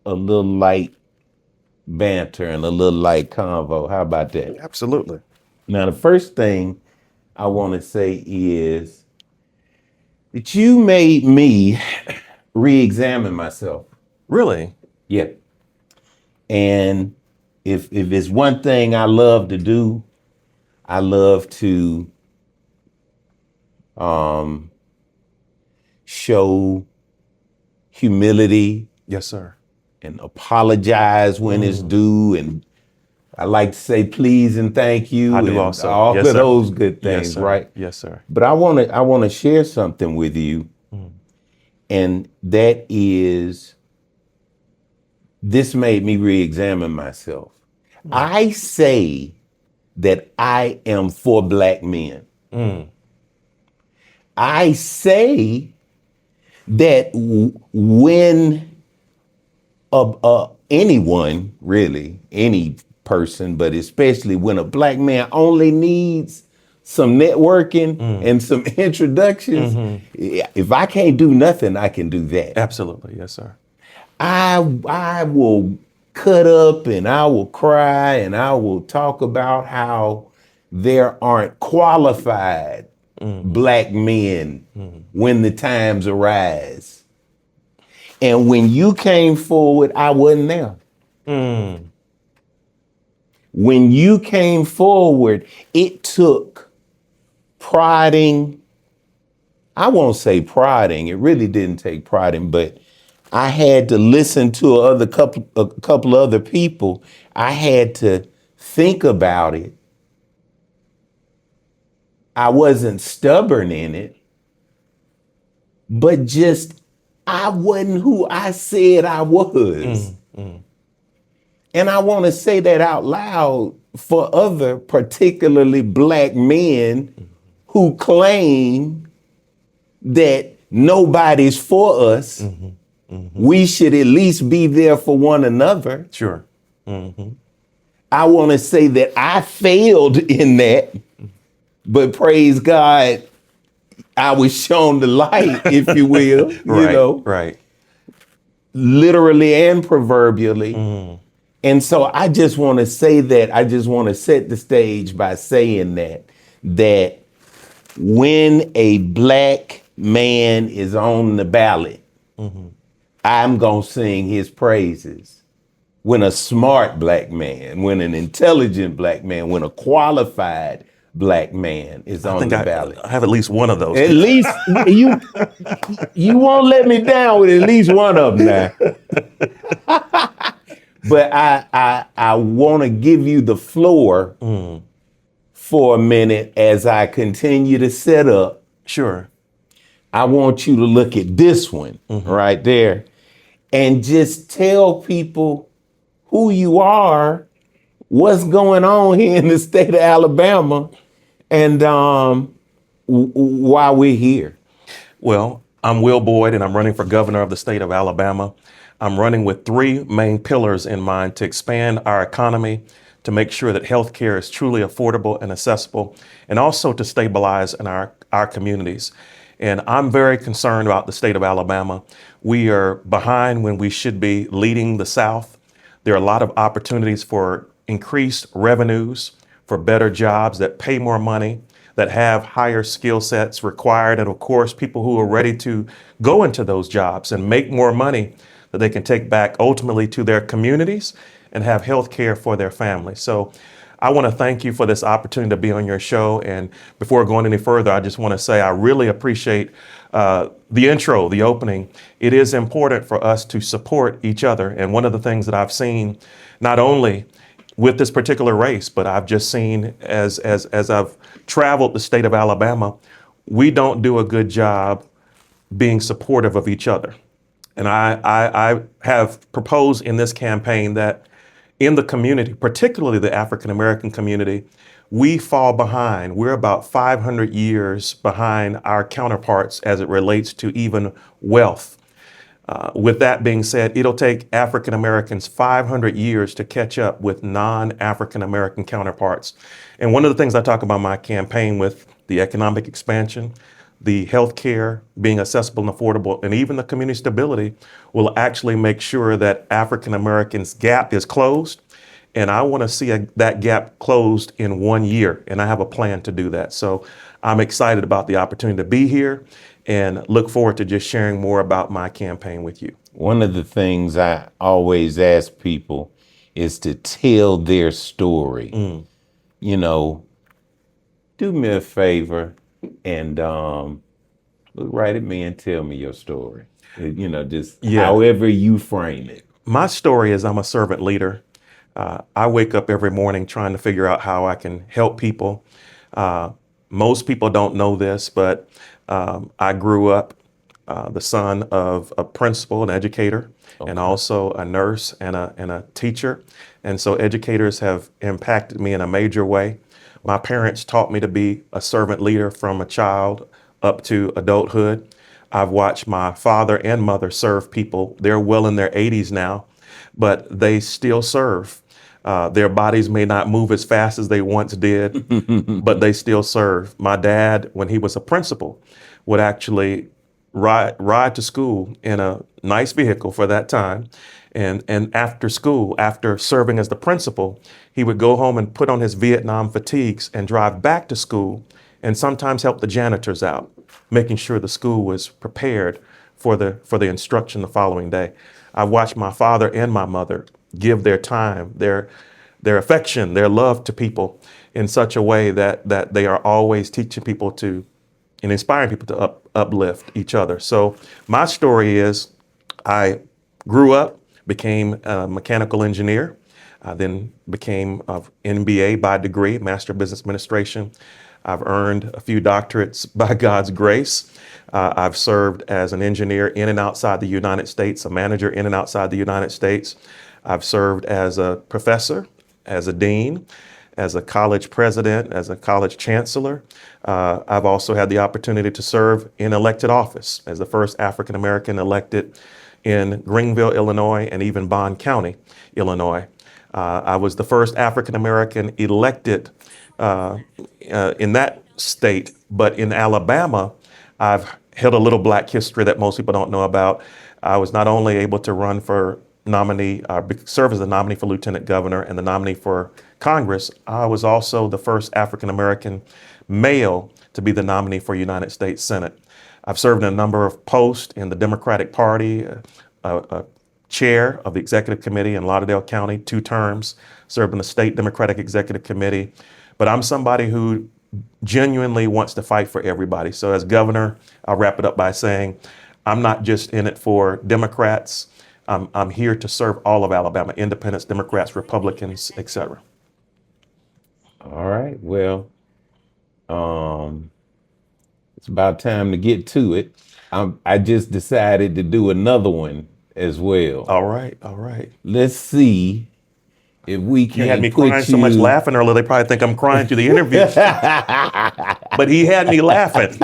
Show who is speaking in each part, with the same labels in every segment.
Speaker 1: a little light banter and a little light convo. How about that?
Speaker 2: Absolutely.
Speaker 1: Now, the first thing I want to say is that you made me re-examine myself.
Speaker 2: Really?
Speaker 1: Yeah. And if it's one thing I love to do, I love to um, show humility
Speaker 2: Yes, sir.
Speaker 1: and apologize when it's due. And I like to say please and thank
Speaker 2: I
Speaker 1: you
Speaker 2: do
Speaker 1: and
Speaker 2: also.
Speaker 1: all
Speaker 2: Yes,
Speaker 1: of
Speaker 2: sir.
Speaker 1: those good
Speaker 2: Yes,
Speaker 1: things,
Speaker 2: sir.
Speaker 1: right?
Speaker 2: Yes, sir.
Speaker 1: But I want to share something with you,
Speaker 2: Mm.
Speaker 1: and that is this made me re-examine myself.
Speaker 2: Mm.
Speaker 1: I say that I am for black men.
Speaker 2: Mm.
Speaker 1: I say that when anyone, really, any person, but especially when a black man only needs some networking
Speaker 2: Mm.
Speaker 1: and some introductions,
Speaker 2: Mm-hmm.
Speaker 1: if I can't do nothing, I can do that.
Speaker 2: Absolutely. Yes, sir.
Speaker 1: I will cut up and I will cry and I will talk about how there aren't qualified
Speaker 2: Mm-hmm.
Speaker 1: black men
Speaker 2: Mm-hmm.
Speaker 1: when the times arise. And when you came forward, I wasn't there.
Speaker 2: Mm.
Speaker 1: When you came forward, it took prodding. I won't say prodding. It really didn't take prodding, but I had to listen to a couple other people. I had to think about it. I wasn't stubborn in it, but just I wasn't who I said I was.
Speaker 2: Mm. Mm.
Speaker 1: And I want to say that out loud for other, particularly black men who claim that nobody's for us.
Speaker 2: Mm-hmm. Mm-hmm.
Speaker 1: We should at least be there for one another.
Speaker 2: Sure. Mm-hmm.
Speaker 1: I want to say that I failed in that, but praise God, I was shown the light, if you will,
Speaker 2: Right. Right.
Speaker 1: literally and proverbially.
Speaker 2: Mm.
Speaker 1: And so I just want to say that, I just want to set the stage by saying that when a black man is on the ballot,
Speaker 2: Mm-hmm.
Speaker 1: I'm going to sing his praises. When a smart black man, when an intelligent black man, when a qualified black man is
Speaker 2: I
Speaker 1: on
Speaker 2: think
Speaker 1: the ballot.
Speaker 2: I have at least one of those.
Speaker 1: At least you won't let me down with at least one of them now. But I want to give you the floor
Speaker 2: Mm.
Speaker 1: for a minute as I continue to set up.
Speaker 2: Sure.
Speaker 1: I want you to look at this one
Speaker 2: Mm-hmm.
Speaker 1: right there and just tell people who you are, what's going on here in the state of Alabama, and why we're here.
Speaker 2: Well, I'm Will Boyd, and I'm running for governor of the state of Alabama. I'm running with three main pillars in mind to expand our economy, to make sure that healthcare is truly affordable and accessible, and also to stabilize in our communities. And I'm very concerned about the state of Alabama. We are behind when we should be leading the South. There are a lot of opportunities for increased revenues, for better jobs that pay more money, that have higher skill sets required, and of course, people who are ready to go into those jobs and make more money that they can take back ultimately to their communities and have health care for their families. So I want to thank you for this opportunity to be on your show. And before going any further, I just want to say I really appreciate the intro, the opening. It is important for us to support each other. And one of the things that I've seen, not only with this particular race, but I've just seen as I've traveled the state of Alabama, we don't do a good job being supportive of each other. And I have proposed in this campaign that in the community, particularly the African American community, we fall behind. We're about 500 years behind our counterparts as it relates to even wealth. With that being said, it'll take African Americans 500 years to catch up with non-African American counterparts. And one of the things I talk about in my campaign with the economic expansion, the health care being accessible and affordable, and even the community stability will actually make sure that African Americans' gap is closed. And I want to see that gap closed in 1 year. And I have a plan to do that. So I'm excited about the opportunity to be here and look forward to just sharing more about my campaign with you.
Speaker 1: One of the things I always ask people is to tell their story. You know, do me a favor and look right at me and tell me your story. You know, just
Speaker 2: Yeah.
Speaker 1: however you frame it.
Speaker 2: My story is I'm a servant leader. I wake up every morning trying to figure out how I can help people. Most people don't know this, but I grew up the son of a principal, an educator, and also a nurse and a teacher. And so educators have impacted me in a major way. My parents taught me to be a servant leader from a child up to adulthood. I've watched my father and mother serve people. They're well in their 80s now, but they still serve. Their bodies may not move as fast as they once did, but they still serve. My dad, when he was a principal, would actually ride to school in a nice vehicle for that time. And after school, after serving as the principal, he would go home and put on his Vietnam fatigues and drive back to school and sometimes help the janitors out, making sure the school was prepared for the instruction the following day. I watched my father and my mother give their time, their affection, their love to people in such a way that they are always teaching people to and inspiring people to uplift each other. So my story is I grew up, became a mechanical engineer. I then became an MBA by degree, Master of Business Administration. I've earned a few doctorates by God's grace. I've served as an engineer in and outside the United States, a manager in and outside the United States. I've served as a professor, as a dean, as a college president, as a college chancellor. I've also had the opportunity to serve in elected office as the first African American elected in Greenville, Illinois, and even Bond County, Illinois. I was the first African American elected in that state, but in Alabama, I've held a little Black history that most people don't know about. I was not only able to run for serve as the nominee for lieutenant governor and the nominee for Congress, I was also the first African American male to be the nominee for United States Senate. I've served in a number of posts in the Democratic Party, a chair of the executive committee in Lauderdale County, 2 terms, served in the state Democratic Executive Committee. But I'm somebody who genuinely wants to fight for everybody. So as governor, I'll wrap it up by saying, I'm not just in it for Democrats. I'm here to serve all of Alabama, independents, Democrats, Republicans, etc.
Speaker 1: All right. Well, it's about time to get to it. I just decided to do another one as well.
Speaker 2: All right, all right.
Speaker 1: Let's see if we can
Speaker 2: You had me
Speaker 1: put
Speaker 2: crying so much laughing earlier, they probably think I'm crying through the interview. But he had me laughing.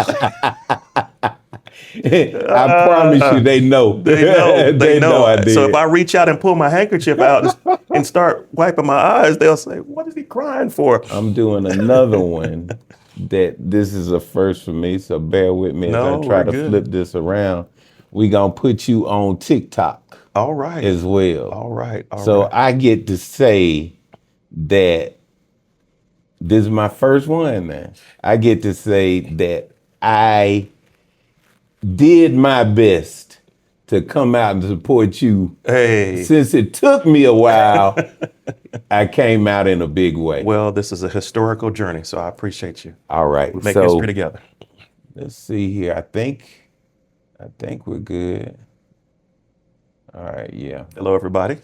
Speaker 1: I promise you, they know.
Speaker 2: They know.
Speaker 1: They know I did.
Speaker 2: So if I reach out and pull my handkerchief out and start wiping my eyes, they'll say, "What is he crying for?"
Speaker 1: I'm doing another one that this is a first for me, so bear with me as
Speaker 2: No,
Speaker 1: I try
Speaker 2: we're
Speaker 1: to
Speaker 2: good.
Speaker 1: flip this around. We gonna put you on TikTok
Speaker 2: All right.
Speaker 1: as well.
Speaker 2: All right. All
Speaker 1: So
Speaker 2: right.
Speaker 1: I get to say that this is my first one, man. I get to say that I did my best to come out and support you.
Speaker 2: Hey.
Speaker 1: Since it took me a while, I came out in a big way.
Speaker 2: Well, this is a historical journey, so I appreciate you.
Speaker 1: All right.
Speaker 2: We make
Speaker 1: So
Speaker 2: history together.
Speaker 1: let's see here. I think we're good. All right, yeah.
Speaker 2: Hello, everybody.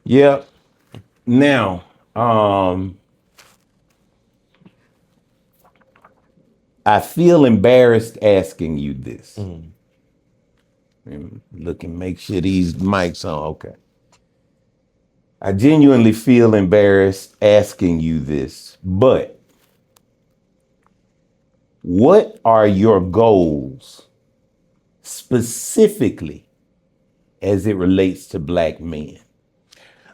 Speaker 1: Yep. Now, I feel embarrassed asking you this. Look and make sure these mics on. Okay. I genuinely feel embarrassed asking you this, but what are your goals specifically as it relates to Black men?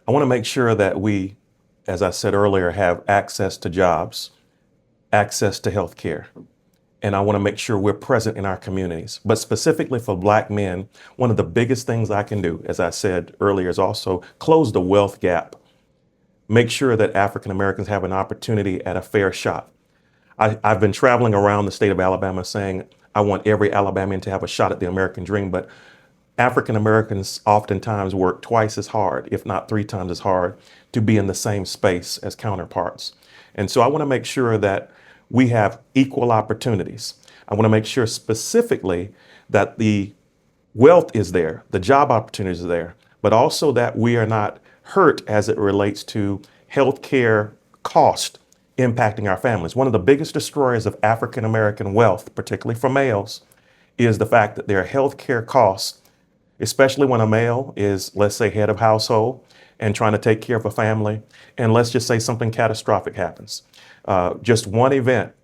Speaker 2: I want to make sure that we, as I said earlier, have access to jobs, access to health care, and I want to make sure we're present in our communities. But specifically for Black men, one of the biggest things I can do, as I said earlier, is also close the wealth gap. Make sure that African Americans have an opportunity at a fair shot. I've been traveling around the state of Alabama saying I want every Alabamian to have a shot at the American dream, but African Americans oftentimes work twice as hard, if not three times as hard, to be in the same space as counterparts. And so I want to make sure that we have equal opportunities. I want to make sure specifically that the wealth is there, the job opportunities are there, but also that we are not hurt as it relates to healthcare cost impacting our families. One of the biggest destroyers of African American wealth, particularly for males, is the fact that their healthcare costs, especially when a male is, let's say, head of household and trying to take care of a family, and let's just say something catastrophic happens. Just one event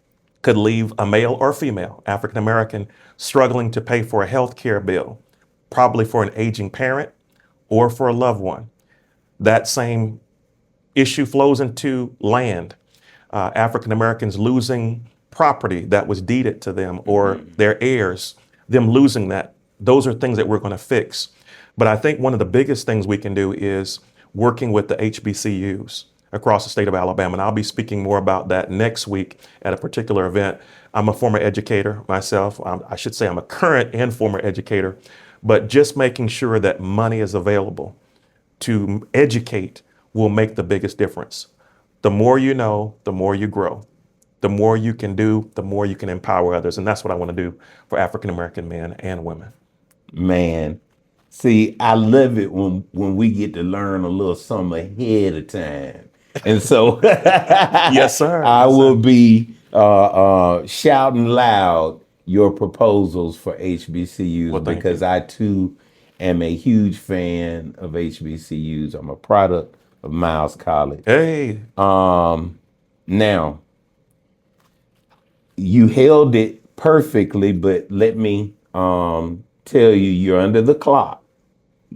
Speaker 2: could leave a male or female, African American, struggling to pay for a health care bill, probably for an aging parent or for a loved one. That same issue flows into land. African Americans losing property that was deeded to them or their heirs, them losing that. Those are things that we're going to fix. But I think one of the biggest things we can do is working with the HBCUs across the state of Alabama. And I'll be speaking more about that next week at a particular event. I'm a former educator myself. I should say I'm a current and former educator, but just making sure that money is available to educate will make the biggest difference. The more you know, the more you grow. The more you can do, the more you can empower others. And that's what I want to do for African American men and women.
Speaker 1: Man, see, I love it when we get to learn a little something ahead of time. And so
Speaker 2: Yes, sir.
Speaker 1: I
Speaker 2: Yes, sir.
Speaker 1: will be shouting loud your proposals for HBCUs
Speaker 2: Well, thank
Speaker 1: because
Speaker 2: you.
Speaker 1: I too am a huge fan of HBCUs. I'm a product of Miles College.
Speaker 2: Hey,
Speaker 1: Now, you held it perfectly, but let me tell you, you're under the clock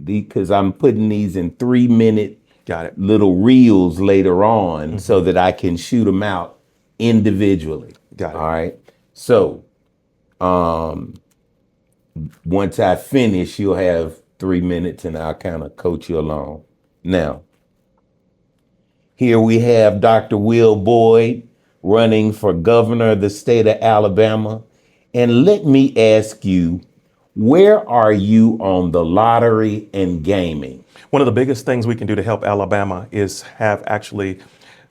Speaker 1: because I'm putting these in 3 minute
Speaker 2: got it.
Speaker 1: little reels later on so that I can shoot them out individually.
Speaker 2: Got it.
Speaker 1: All right. So once I finish, you'll have 3 minutes and I'll kind of coach you along. Now, here we have Dr. Will Boyd running for governor of the state of Alabama. And let me ask you, where are you on the lottery and gaming?
Speaker 2: One of the biggest things we can do to help Alabama is have actually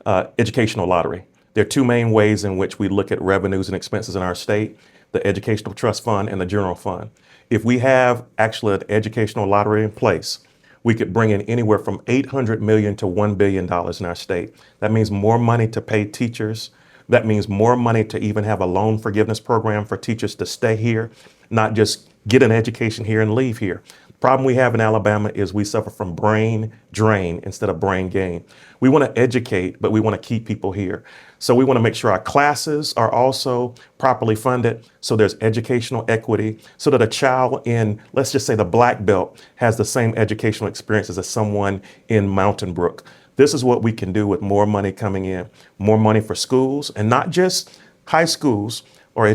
Speaker 2: educational lottery. There are two main ways in which we look at revenues and expenses in our state, the Educational Trust Fund and the General Fund. If we have actually an educational lottery in place, we could bring in anywhere from $800 million to $1 billion in our state. That means more money to pay teachers. That means more money to even have a loan forgiveness program for teachers to stay here, not just get an education here and leave here. The problem we have in Alabama is we suffer from brain drain instead of brain gain. We want to educate, but we want to keep people here. So we want to make sure our classes are also properly funded so there's educational equity, so that a child in, let's just say, the Black Belt has the same educational experiences as someone in Mountain Brook. This is what we can do with more money coming in, more money for schools, and not just high schools or,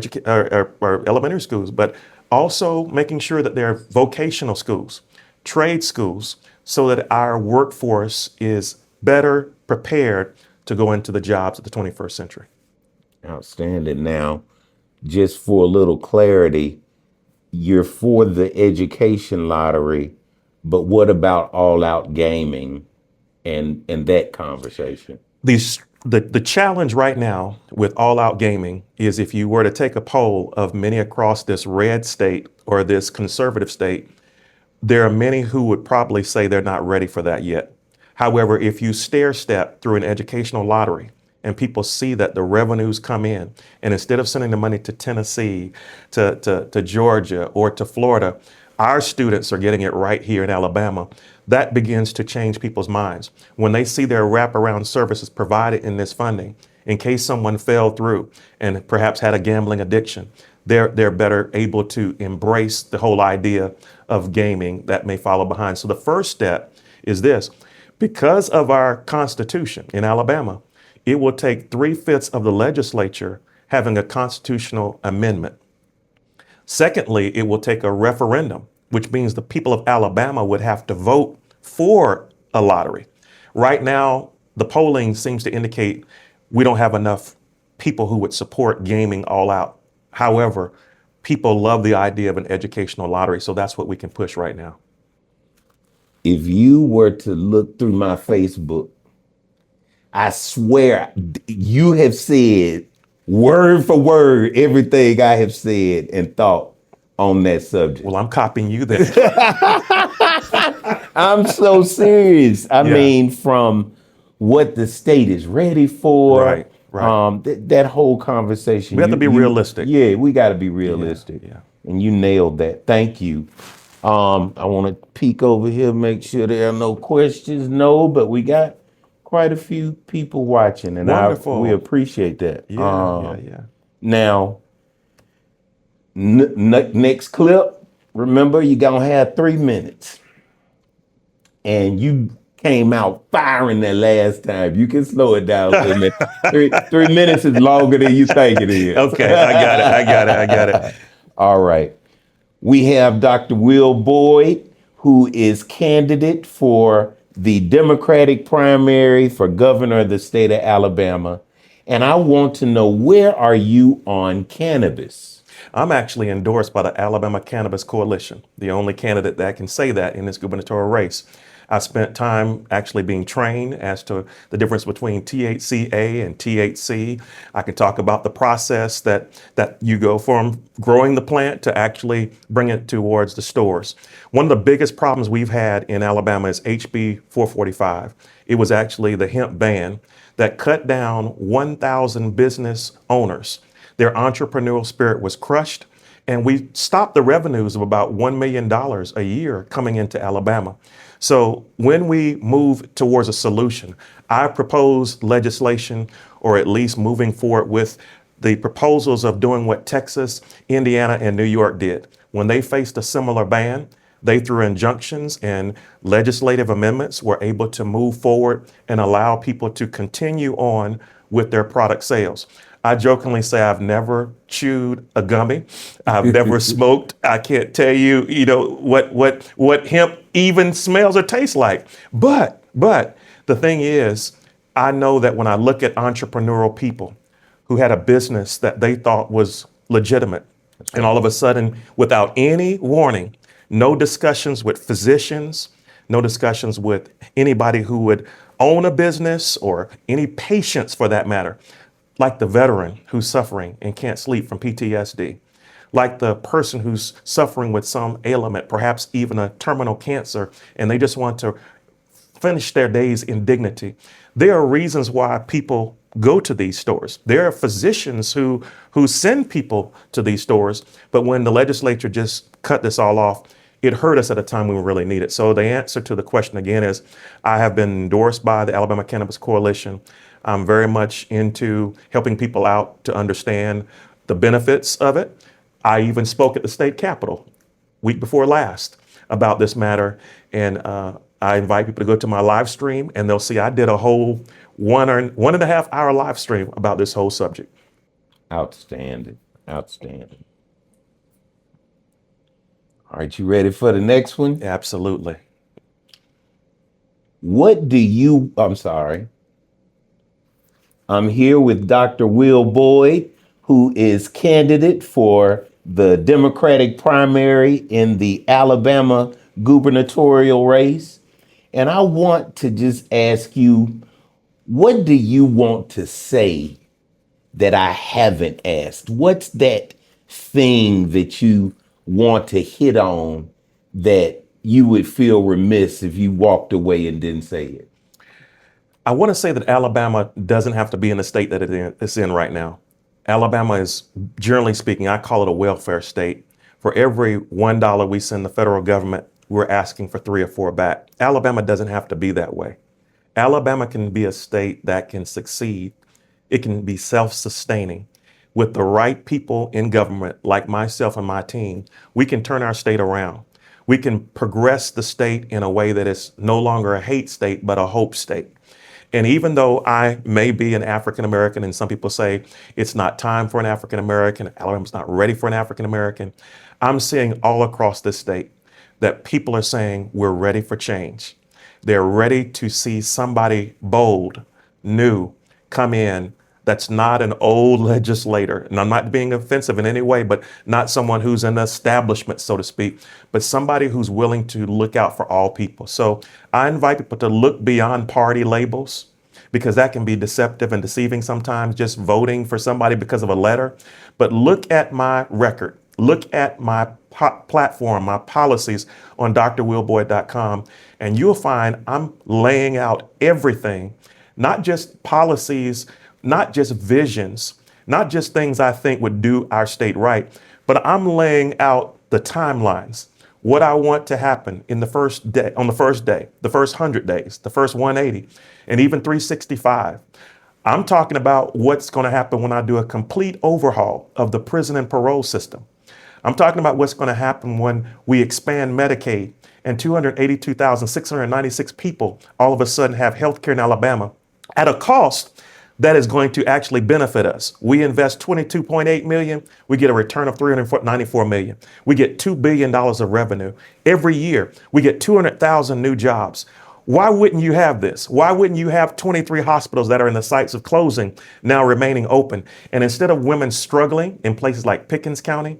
Speaker 2: or elementary schools, but also making sure that there are vocational schools, trade schools, so that our workforce is better prepared to go into the jobs of the 21st century.
Speaker 1: Outstanding. Now, just for a little clarity, you're for the education lottery, but what about all out gaming and that conversation?
Speaker 2: The challenge right now with all out gaming is if you were to take a poll of many across this red state or this conservative state, there are many who would probably say they're not ready for that yet. However, if you stair step through an educational lottery and people see that the revenues come in, and instead of sending the money to Tennessee, to Georgia, or to Florida, our students are getting it right here in Alabama. That begins to change people's minds. When they see their wraparound services provided in this funding, in case someone fell through and perhaps had a gambling addiction, they're better able to embrace the whole idea of gaming that may follow behind. So the first step is this. Because of our Constitution in Alabama, it will take 3/5 of the legislature having a constitutional amendment. Secondly, it will take a referendum, which means the people of Alabama would have to vote for a lottery. Right now, the polling seems to indicate we don't have enough people who would support gaming all out. However, people love the idea of an educational lottery, so that's what we can push right now.
Speaker 1: If you were to look through my Facebook, I swear you have said word for word everything I have said and thought on that subject.
Speaker 2: Well, I'm copying you then.
Speaker 1: I'm so serious. I
Speaker 2: Yeah.
Speaker 1: mean, from what the state is ready for,
Speaker 2: Right.
Speaker 1: that whole conversation.
Speaker 2: We have to be realistic.
Speaker 1: Yeah, we got to be realistic.
Speaker 2: Yeah.
Speaker 1: And you nailed that. Thank you. I want to peek over here, make sure there are no questions. No, but we got quite a few people watching, and
Speaker 2: Wonderful.
Speaker 1: we appreciate that.
Speaker 2: Yeah.
Speaker 1: Now, next clip. Remember, you're gonna have 3 minutes, and you came out firing that last time. You can slow it down a little bit. 3 minutes is longer than you think it is.
Speaker 2: Okay, I got it.
Speaker 1: All right. We have Dr. Will Boyd, who is candidate for the Democratic primary for governor of the state of Alabama. And I want to know, where are you on cannabis?
Speaker 2: I'm actually endorsed by the Alabama Cannabis Coalition, the only candidate that can say that in this gubernatorial race. I spent time actually being trained as to the difference between THCA and THC. I can talk about the process that you go from growing the plant to actually bring it towards the stores. One of the biggest problems we've had in Alabama is HB 445. It was actually the hemp ban that cut down 1,000 business owners. Their entrepreneurial spirit was crushed, and we stopped the revenues of about $1 million a year coming into Alabama. So when we move towards a solution, I propose legislation, or at least moving forward with the proposals of doing what Texas, Indiana, and New York did. When they faced a similar ban, they, through injunctions and legislative amendments, were able to move forward and allow people to continue on with their product sales. I jokingly say I've never chewed a gummy. I've never smoked. I can't tell you, what hemp even smells or tastes like. But the thing is, I know that when I look at entrepreneurial people who had a business that they thought was legitimate, and all of a sudden, without any warning, no discussions with physicians, no discussions with anybody who would own a business or any patients for that matter, like the veteran who's suffering and can't sleep from PTSD, like the person who's suffering with some ailment, perhaps even a terminal cancer, and they just want to finish their days in dignity. There are reasons why people go to these stores. There are physicians who send people to these stores, but when the legislature just cut this all off, it hurt us at a time when we really need it. So the answer to the question again is, I have been endorsed by the Alabama Cannabis Coalition. I'm very much into helping people out to understand the benefits of it. I even spoke at the state capitol week before last about this matter. And I invite people to go to my live stream, and they'll see I did a whole 1.5 hour live stream about this whole subject.
Speaker 1: Outstanding. All right, you ready for the next one?
Speaker 2: Absolutely.
Speaker 1: I'm here with Dr. Will Boyd, who is candidate for the Democratic primary in the Alabama gubernatorial race. And I want to just ask you, what do you want to say that I haven't asked? What's that thing that you want to hit on that you would feel remiss if you walked away and didn't say it?
Speaker 2: I want to say that Alabama doesn't have to be in the state that it's in right now. Alabama is, generally speaking, I call it a welfare state. For every $1 we send the federal government, we're asking for 3 or 4 back. Alabama doesn't have to be that way. Alabama can be a state that can succeed. It can be self-sustaining. With the right people in government, like myself and my team, we can turn our state around. We can progress the state in a way that is no longer a hate state, but a hope state. And even though I may be an African American, and some people say it's not time for an African American, Alabama's not ready for an African American, I'm seeing all across this state that people are saying we're ready for change. They're ready to see somebody bold, new, come in that's not an old legislator. And I'm not being offensive in any way, but not someone who's in the establishment, so to speak, but somebody who's willing to look out for all people. So I invite people to look beyond party labels, because that can be deceptive and deceiving sometimes, just voting for somebody because of a letter. But look at my record, look at my platform, my policies on drwillboyd.com, and you'll find I'm laying out everything, not just policies, not just visions, not just things I think would do our state right, but I'm laying out the timelines, what I want to happen in the first day, on the first day, the first 100 days, the first 180, and even 365. I'm talking about what's going to happen when I do a complete overhaul of the prison and parole system. I'm talking about what's going to happen when we expand Medicaid and 282,696 people all of a sudden have health care in Alabama at a cost that is going to actually benefit us. We invest 22.8 million, we get a return of 394 million. We get $2 billion of revenue. Every year, we get 200,000 new jobs. Why wouldn't you have this? Why wouldn't you have 23 hospitals that are in the sights of closing now remaining open? And instead of women struggling in places like Pickens County,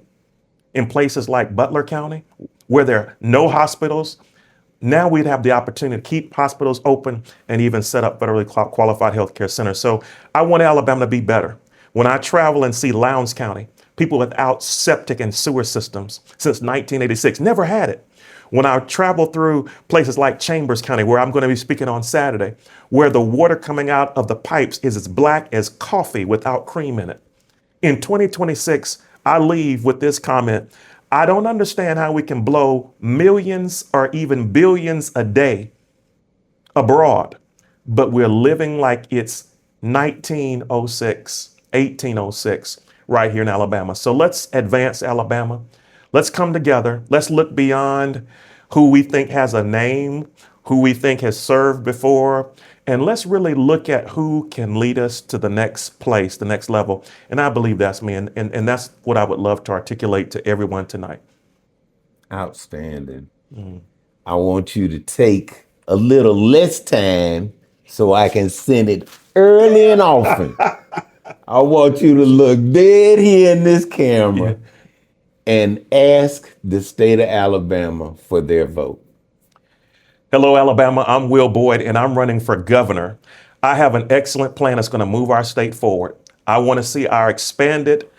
Speaker 2: in places like Butler County, where there are no hospitals, now we'd have the opportunity to keep hospitals open and even set up federally qualified healthcare centers. So I want Alabama to be better. When I travel and see Lowndes County, people without septic and sewer systems since 1986, never had it. When I travel through places like Chambers County, where I'm going to be speaking on Saturday, where the water coming out of the pipes is as black as coffee without cream in it. In 2026, I leave with this comment. I don't understand how we can blow millions or even billions a day abroad, but we're living like it's 1906, 1806 right here in Alabama. So let's advance Alabama. Let's come together. Let's look beyond who we think has a name, who we think has served before, and let's really look at who can lead us to the next place, the next level. And I believe that's me. And that's what I would love to articulate to everyone tonight.
Speaker 1: Outstanding. I want you to take a little less time so I can send it early and often. I want you to look dead here in this camera and ask the state of Alabama for their vote.
Speaker 2: Hello, Alabama. I'm Will Boyd, and I'm running for governor. I have an excellent plan that's going to move our state forward. I want to see our expanded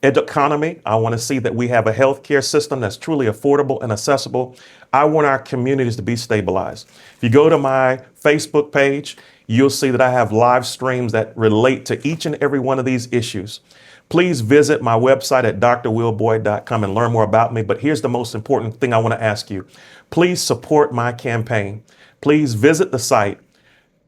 Speaker 2: economy. I want to see that we have a healthcare system that's truly affordable and accessible. I want our communities to be stabilized. If you go to my Facebook page, you'll see that I have live streams that relate to each and every one of these issues. Please visit my website at drwillboyd.com and learn more about me. But here's the most important thing I want to ask you. Please support my campaign. Please visit the site,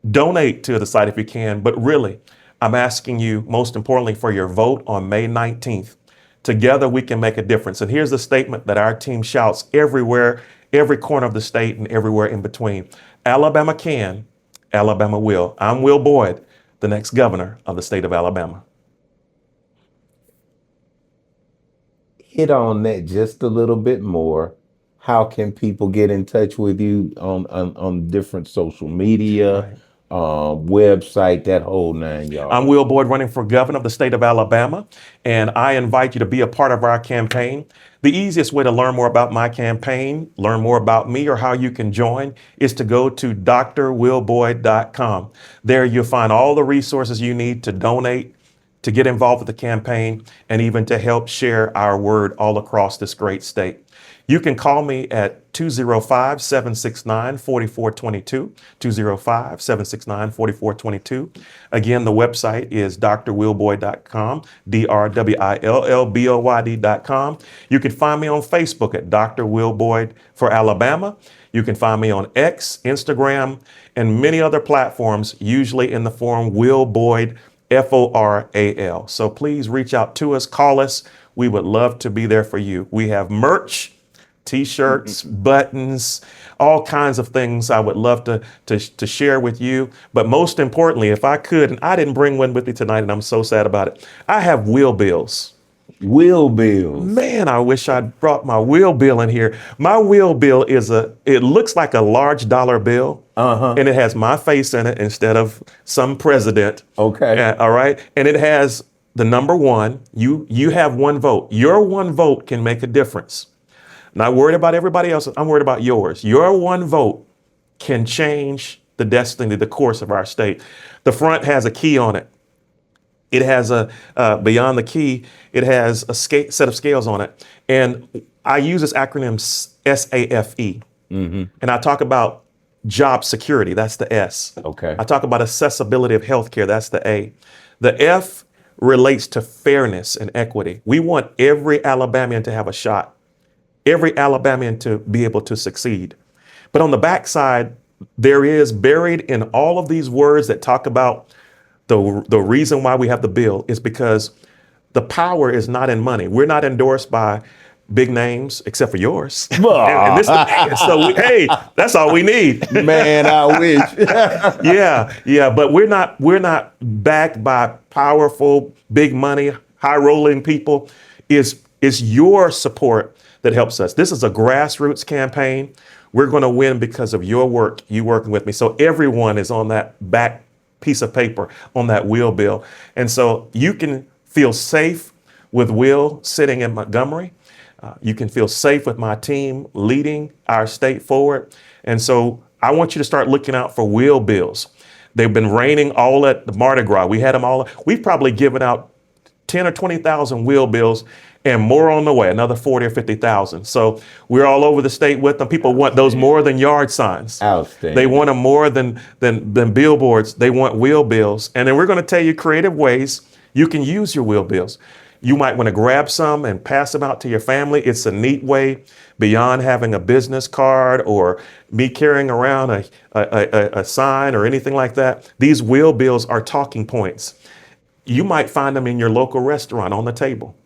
Speaker 2: donate to the site if you can. But really, I'm asking you, most importantly, for your vote on May 19th. Together, we can make a difference. And here's the statement that our team shouts everywhere, every corner of the state and everywhere in between. Alabama can, Alabama will. I'm Will Boyd, the next governor of the state of Alabama.
Speaker 1: Hit on that just a little bit more. How can people get in touch with you on different social media, website, that whole nine yards?
Speaker 2: I'm Will Boyd, running for governor of the state of Alabama, and I invite you to be a part of our campaign. The easiest way to learn more about my campaign, learn more about me, or how you can join is to go to drwillboyd.com. There you'll find all the resources you need to donate, to get involved with the campaign, and even to help share our word all across this great state. You can call me at 205-769-4422, 205-769-4422. Again, the website is drwillboyd.com, drwillboyd.com. You can find me on Facebook at Dr. Will Boyd for Alabama. You can find me on X, Instagram, and many other platforms, usually in the form Will Boyd, FORAL. So please reach out to us, call us. We would love to be there for you. We have merch. T-shirts, buttons, all kinds of things I would love to share with you. But most importantly, if I could, and I didn't bring one with me tonight, and I'm so sad about it, I have wheel bills.
Speaker 1: Wheel bills.
Speaker 2: Man, I wish I'd brought my wheel bill in here. My wheel bill it looks like a large dollar bill. And it has my face in it instead of some president.
Speaker 1: Okay.
Speaker 2: All right. And it has the number one. You have one vote. Your one vote can make a difference. Not worried about everybody else. I'm worried about yours. Your one vote can change the destiny, the course of our state. The front has a key on it. It has beyond the key, it has a set of scales on it. And I use this acronym SAFE. And I talk about job security. That's the S.
Speaker 1: Okay.
Speaker 2: I talk about accessibility of healthcare. That's the A. The F relates to fairness and equity. We want every Alabamian to have a shot, every Alabamian to be able to succeed. But on the backside, there is buried in all of these words that talk about the reason why we have the bill is because the power is not in money. We're not endorsed by big names except for yours. And this is the thing. So hey, that's all we need.
Speaker 1: Man, I wish.
Speaker 2: Yeah. But we're not backed by powerful, big money, high rolling people. It's your support that helps us. This is a grassroots campaign. We're going to win because of your work, you working with me. So everyone is on that back piece of paper, on that wheel bill. And so you can feel safe with Will sitting in Montgomery. You can feel safe with my team leading our state forward. And so I want you to start looking out for wheel bills. They've been raining all at the Mardi Gras. We had them all. We've probably given out 10 or 20,000 wheel bills and more on the way, another 40 or 50,000. So we're all over the state with them. People want those more than yard signs.
Speaker 1: Outstanding.
Speaker 2: They want them more than billboards. They want wheel bills. And then we're going to tell you creative ways you can use your wheel bills. You might want to grab some and pass them out to your family. It's a neat way beyond having a business card or me carrying around a sign or anything like that. These wheel bills are talking points. You might find them in your local restaurant on the table.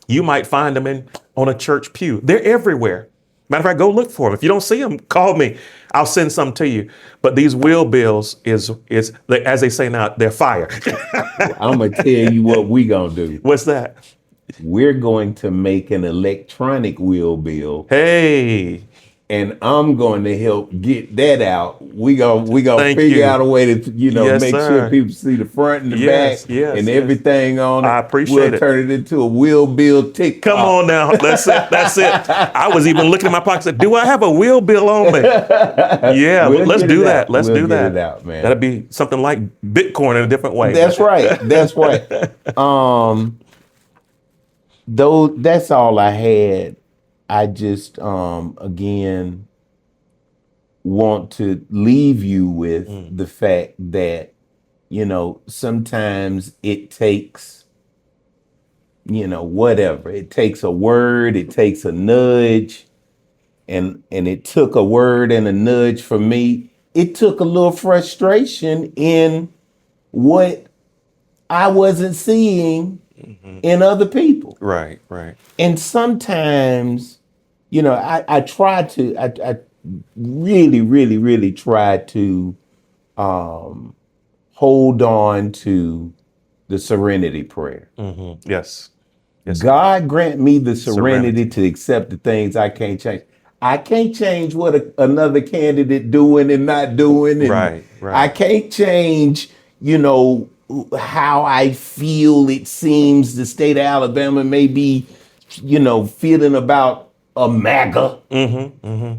Speaker 2: You might find them on a church pew. They're everywhere. Matter of fact, go look for them. If you don't see them, call me. I'll send some to you. But these wheel bills is as they say now, they're fire.
Speaker 1: I'm going to tell you what we going to do.
Speaker 2: What's that?
Speaker 1: We're going to make an electronic wheel bill.
Speaker 2: Hey.
Speaker 1: And I'm going to help get that out. We gonna
Speaker 2: Thank
Speaker 1: figure
Speaker 2: you.
Speaker 1: out a way to
Speaker 2: Yes,
Speaker 1: make
Speaker 2: sir.
Speaker 1: sure people see the front and the back and everything on it.
Speaker 2: I appreciate
Speaker 1: we'll
Speaker 2: it.
Speaker 1: turn it into a wheel bill ticket.
Speaker 2: Come on now. That's it. That's it. I was even looking in my pocket. Said, do I have a wheel bill on me? Yeah,
Speaker 1: We'll
Speaker 2: let's
Speaker 1: get
Speaker 2: do
Speaker 1: it
Speaker 2: that.
Speaker 1: out.
Speaker 2: Let's
Speaker 1: We'll
Speaker 2: do
Speaker 1: get
Speaker 2: that.
Speaker 1: it out, man.
Speaker 2: That'd be something like Bitcoin in a different way.
Speaker 1: That's right. That's right. Though that's all I had. I just again want to leave you with the fact that, sometimes it takes, whatever. It takes a word, it takes a nudge, and it took a word and a nudge for me. It took a little frustration in what I wasn't seeing in other people.
Speaker 2: Right.
Speaker 1: And sometimes, I try to, I really, really, really try to hold on to the serenity prayer.
Speaker 2: Yes.
Speaker 1: God grant me the serenity to accept the things I can't change. I can't change what another candidate doing and not doing. And
Speaker 2: Right.
Speaker 1: I can't change, how I feel. It seems the state of Alabama may be, feeling about a MAGA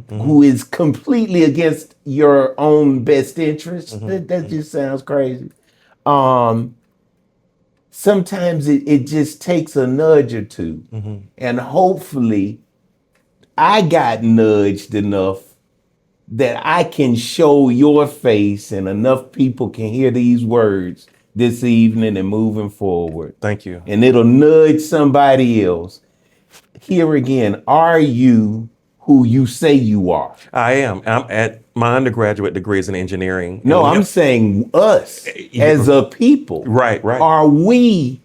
Speaker 1: who is completely against your own best interest. That just sounds crazy. Sometimes it just takes a nudge or two. And hopefully I got nudged enough that I can show your face and enough people can hear these words this evening and moving forward.
Speaker 2: Thank you.
Speaker 1: And it'll nudge somebody else. Here again, are you who you say you are?
Speaker 2: I am. I'm at my undergraduate degrees in engineering.
Speaker 1: No, I'm saying us as a people.
Speaker 2: Right.
Speaker 1: Are we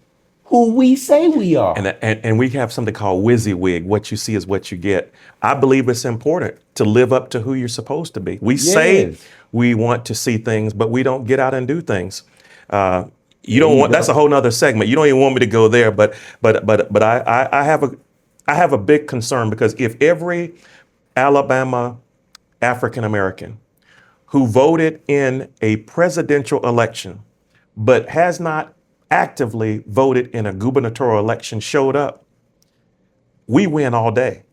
Speaker 1: who we say we are.
Speaker 2: And we have something called WYSIWYG. What you see is what you get. I believe it's important to live up to who you're supposed to be. We say
Speaker 1: Yes.
Speaker 2: we want to see things, but we don't get out and do things. You
Speaker 1: There
Speaker 2: don't
Speaker 1: you
Speaker 2: want. That's a
Speaker 1: go.
Speaker 2: whole nother segment. You don't even want me to go there. But I have a big concern, because if every Alabama African American who voted in a presidential election but has not actively voted in a gubernatorial election showed up, we win all day.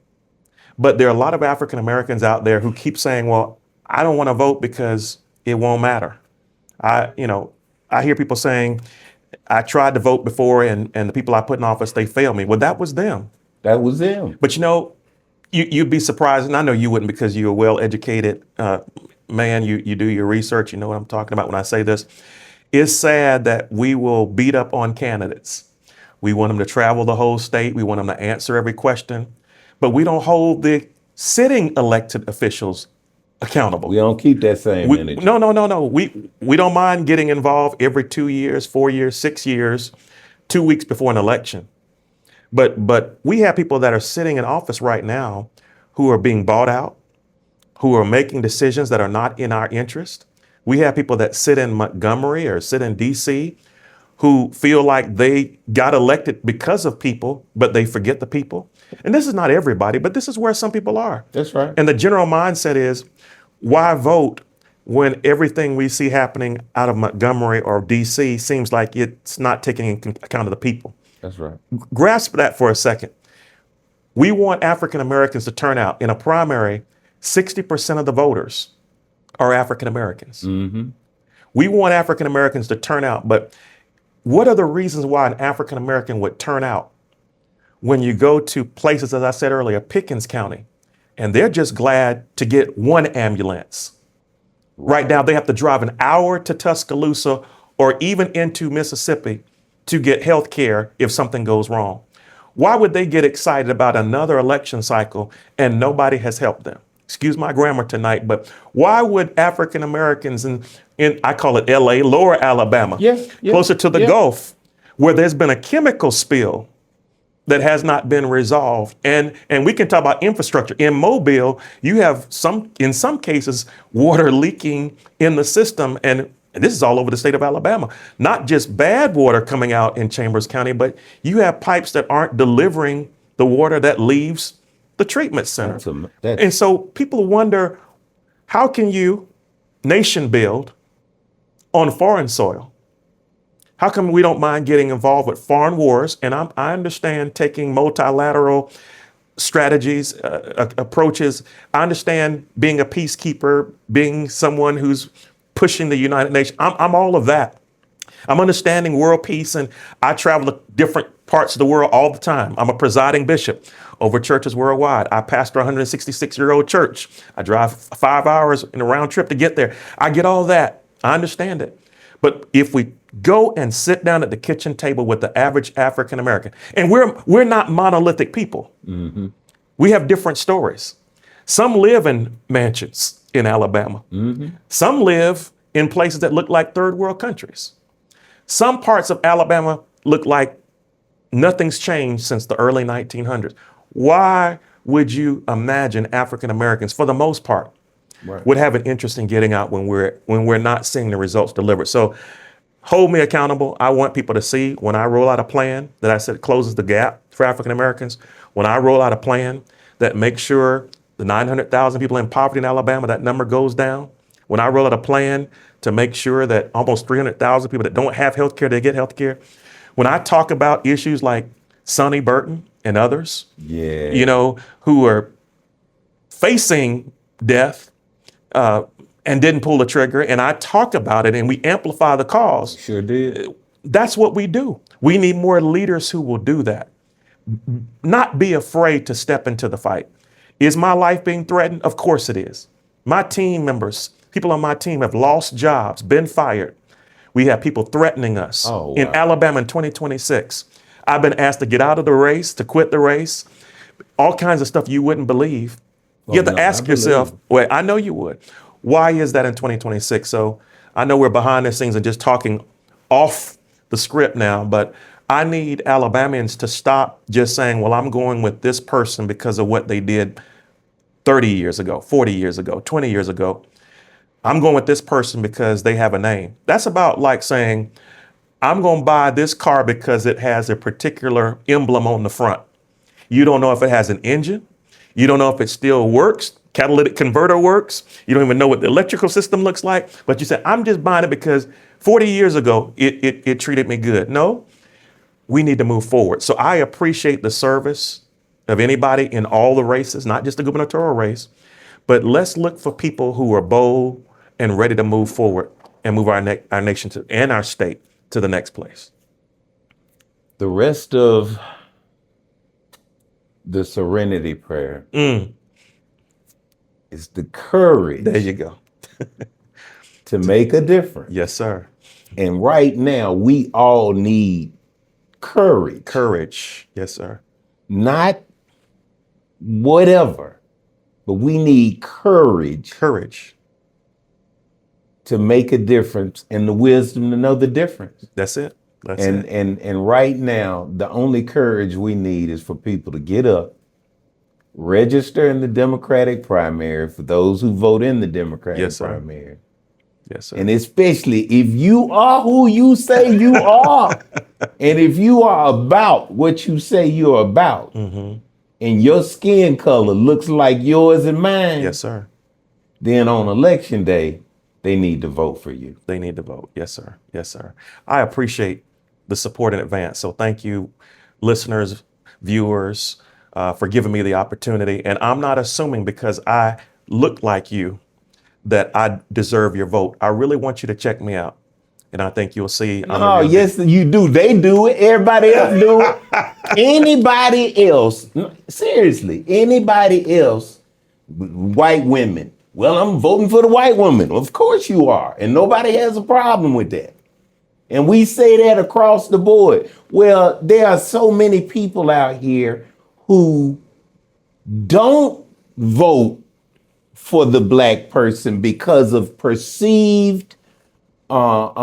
Speaker 2: But there are a lot of African Americans out there who keep saying, well, I don't want to vote because it won't matter. I hear people saying, I tried to vote before, and the people I put in office, they failed me. Well, that was them.
Speaker 1: That was them.
Speaker 2: But you'd be surprised, and I know you wouldn't, because you're a well-educated man. You do your research. You know what I'm talking about when I say this. It's sad that we will beat up on candidates. We want them to travel the whole state. We want them to answer every question. But we don't hold the sitting elected officials accountable.
Speaker 1: We don't keep that same energy.
Speaker 2: No. We don't mind getting involved every 2 years, 4 years, 6 years, 2 weeks before an election. But we have people that are sitting in office right now who are being bought out, who are making decisions that are not in our interest. We have people that sit in Montgomery or sit in DC who feel like they got elected because of people, but they forget the people. And this is not everybody, but this is where some people are.
Speaker 1: That's right.
Speaker 2: And the general mindset is, why vote when everything we see happening out of Montgomery or DC seems like it's not taking into account of the people?
Speaker 1: That's right.
Speaker 2: Grasp that for a second. We want African Americans to turn out. In a primary, 60% of the voters are African Americans.
Speaker 1: Mm-hmm.
Speaker 2: We want African Americans to turn out, but what are the reasons why an African American would turn out when you go to places, as I said earlier, Pickens County, and they're just glad to get one ambulance? Right now, they have to drive an hour to Tuscaloosa or even into Mississippi to get health care if something goes wrong. Why would they get excited about another election cycle and nobody has helped them? Excuse my grammar tonight, but why would African Americans in I call it LA, Lower Alabama, closer to the Gulf, where there's been a chemical spill that has not been resolved? And we can talk about infrastructure. In Mobile, you have in some cases, water leaking in the system. And this is all over the state of Alabama. Not just bad water coming out in Chambers County, but you have pipes that aren't delivering the water that leaves the treatment center. And so people wonder, how can you nation build on foreign soil? How come we don't mind getting involved with foreign wars? And I understand taking multilateral strategies, approaches. I understand being a peacekeeper, being someone who's pushing the United Nations. I'm all of that. I'm understanding world peace, and I travel to different parts of the world all the time. I'm a presiding bishop over churches worldwide. I pastor a 166-year-old church. I drive 5 hours in a round trip to get there. I get all that. I understand it. But if we go and sit down at the kitchen table with the average African American, and we're not monolithic people. Mm-hmm. We have different stories. Some live in mansions in Alabama. Mm-hmm. Some live in places that look like third world countries. Some parts of Alabama look like nothing's changed since the early 1900s. Why would you imagine African Americans, for the most part, would have an interest in getting out when we're not seeing the results delivered? So hold me accountable. I want people to see when I roll out a plan that I said closes the gap for African Americans, when I roll out a plan that makes sure the 900,000 people in poverty in Alabama, that number goes down. When I roll out a plan to make sure that almost 300,000 people that don't have health care, they get health care. When I talk about issues like Sonny Burton and others, who are facing death and didn't pull the trigger, and I talk about it and we amplify the cause.
Speaker 1: Sure did.
Speaker 2: That's what we do. We need more leaders who will do that. Not be afraid to step into the fight. Is my life being threatened? Of course it is. My team members, people on my team have lost jobs, been fired. We have people threatening us.
Speaker 1: Oh, wow.
Speaker 2: In Alabama in 2026. I've been asked to get out of the race, to quit the race, all kinds of stuff you wouldn't believe. You have to ask yourself, well, I know you would. Why is that in 2026? So I know we're behind the scenes and just talking off the script now, but I need Alabamians to stop just saying, well, I'm going with this person because of what they did 30 years ago, 40 years ago, 20 years ago. I'm going with this person because they have a name. That's about like saying, I'm going to buy this car because it has a particular emblem on the front. You don't know if it has an engine. You don't know if it still works. Catalytic converter works. You don't even know what the electrical system looks like. But you say, I'm just buying it because 40 years ago, it treated me good. No, we need to move forward. So I appreciate the service of anybody in all the races, not just the gubernatorial race, but let's look for people who are bold and ready to move forward and move our nation and our state to the next place.
Speaker 1: The rest of the serenity prayer is the courage.
Speaker 2: There you go.
Speaker 1: To make a difference.
Speaker 2: Yes, sir.
Speaker 1: And right now, we all need courage.
Speaker 2: Courage. Yes, sir.
Speaker 1: Not whatever, but we need courage.
Speaker 2: Courage.
Speaker 1: To make a difference and the wisdom to know the difference.
Speaker 2: That's it. That's
Speaker 1: it. And right now, the only courage we need is for people to get up, register in the Democratic primary for those who vote in the Democratic primary.
Speaker 2: Yes, sir.
Speaker 1: And especially if you are who you say you are, and if you are about what you say you're about, and your skin color looks like yours and mine,
Speaker 2: yes, sir,
Speaker 1: then on election day, they need to vote for you.
Speaker 2: They need to vote. Yes, sir. Yes, sir. I appreciate the support in advance. So thank you, listeners, viewers, for giving me the opportunity. And I'm not assuming because I look like you that I deserve your vote. I really want you to check me out. And I think you'll see.
Speaker 1: Oh, yes, you do. They do it. Everybody else do it. Anybody else, seriously, anybody else, white women. Well, I'm voting for the white woman. Of course you are. And nobody has a problem with that. And we say that across the board. Well, there are so many people out here who don't vote for the black person because of perceived, what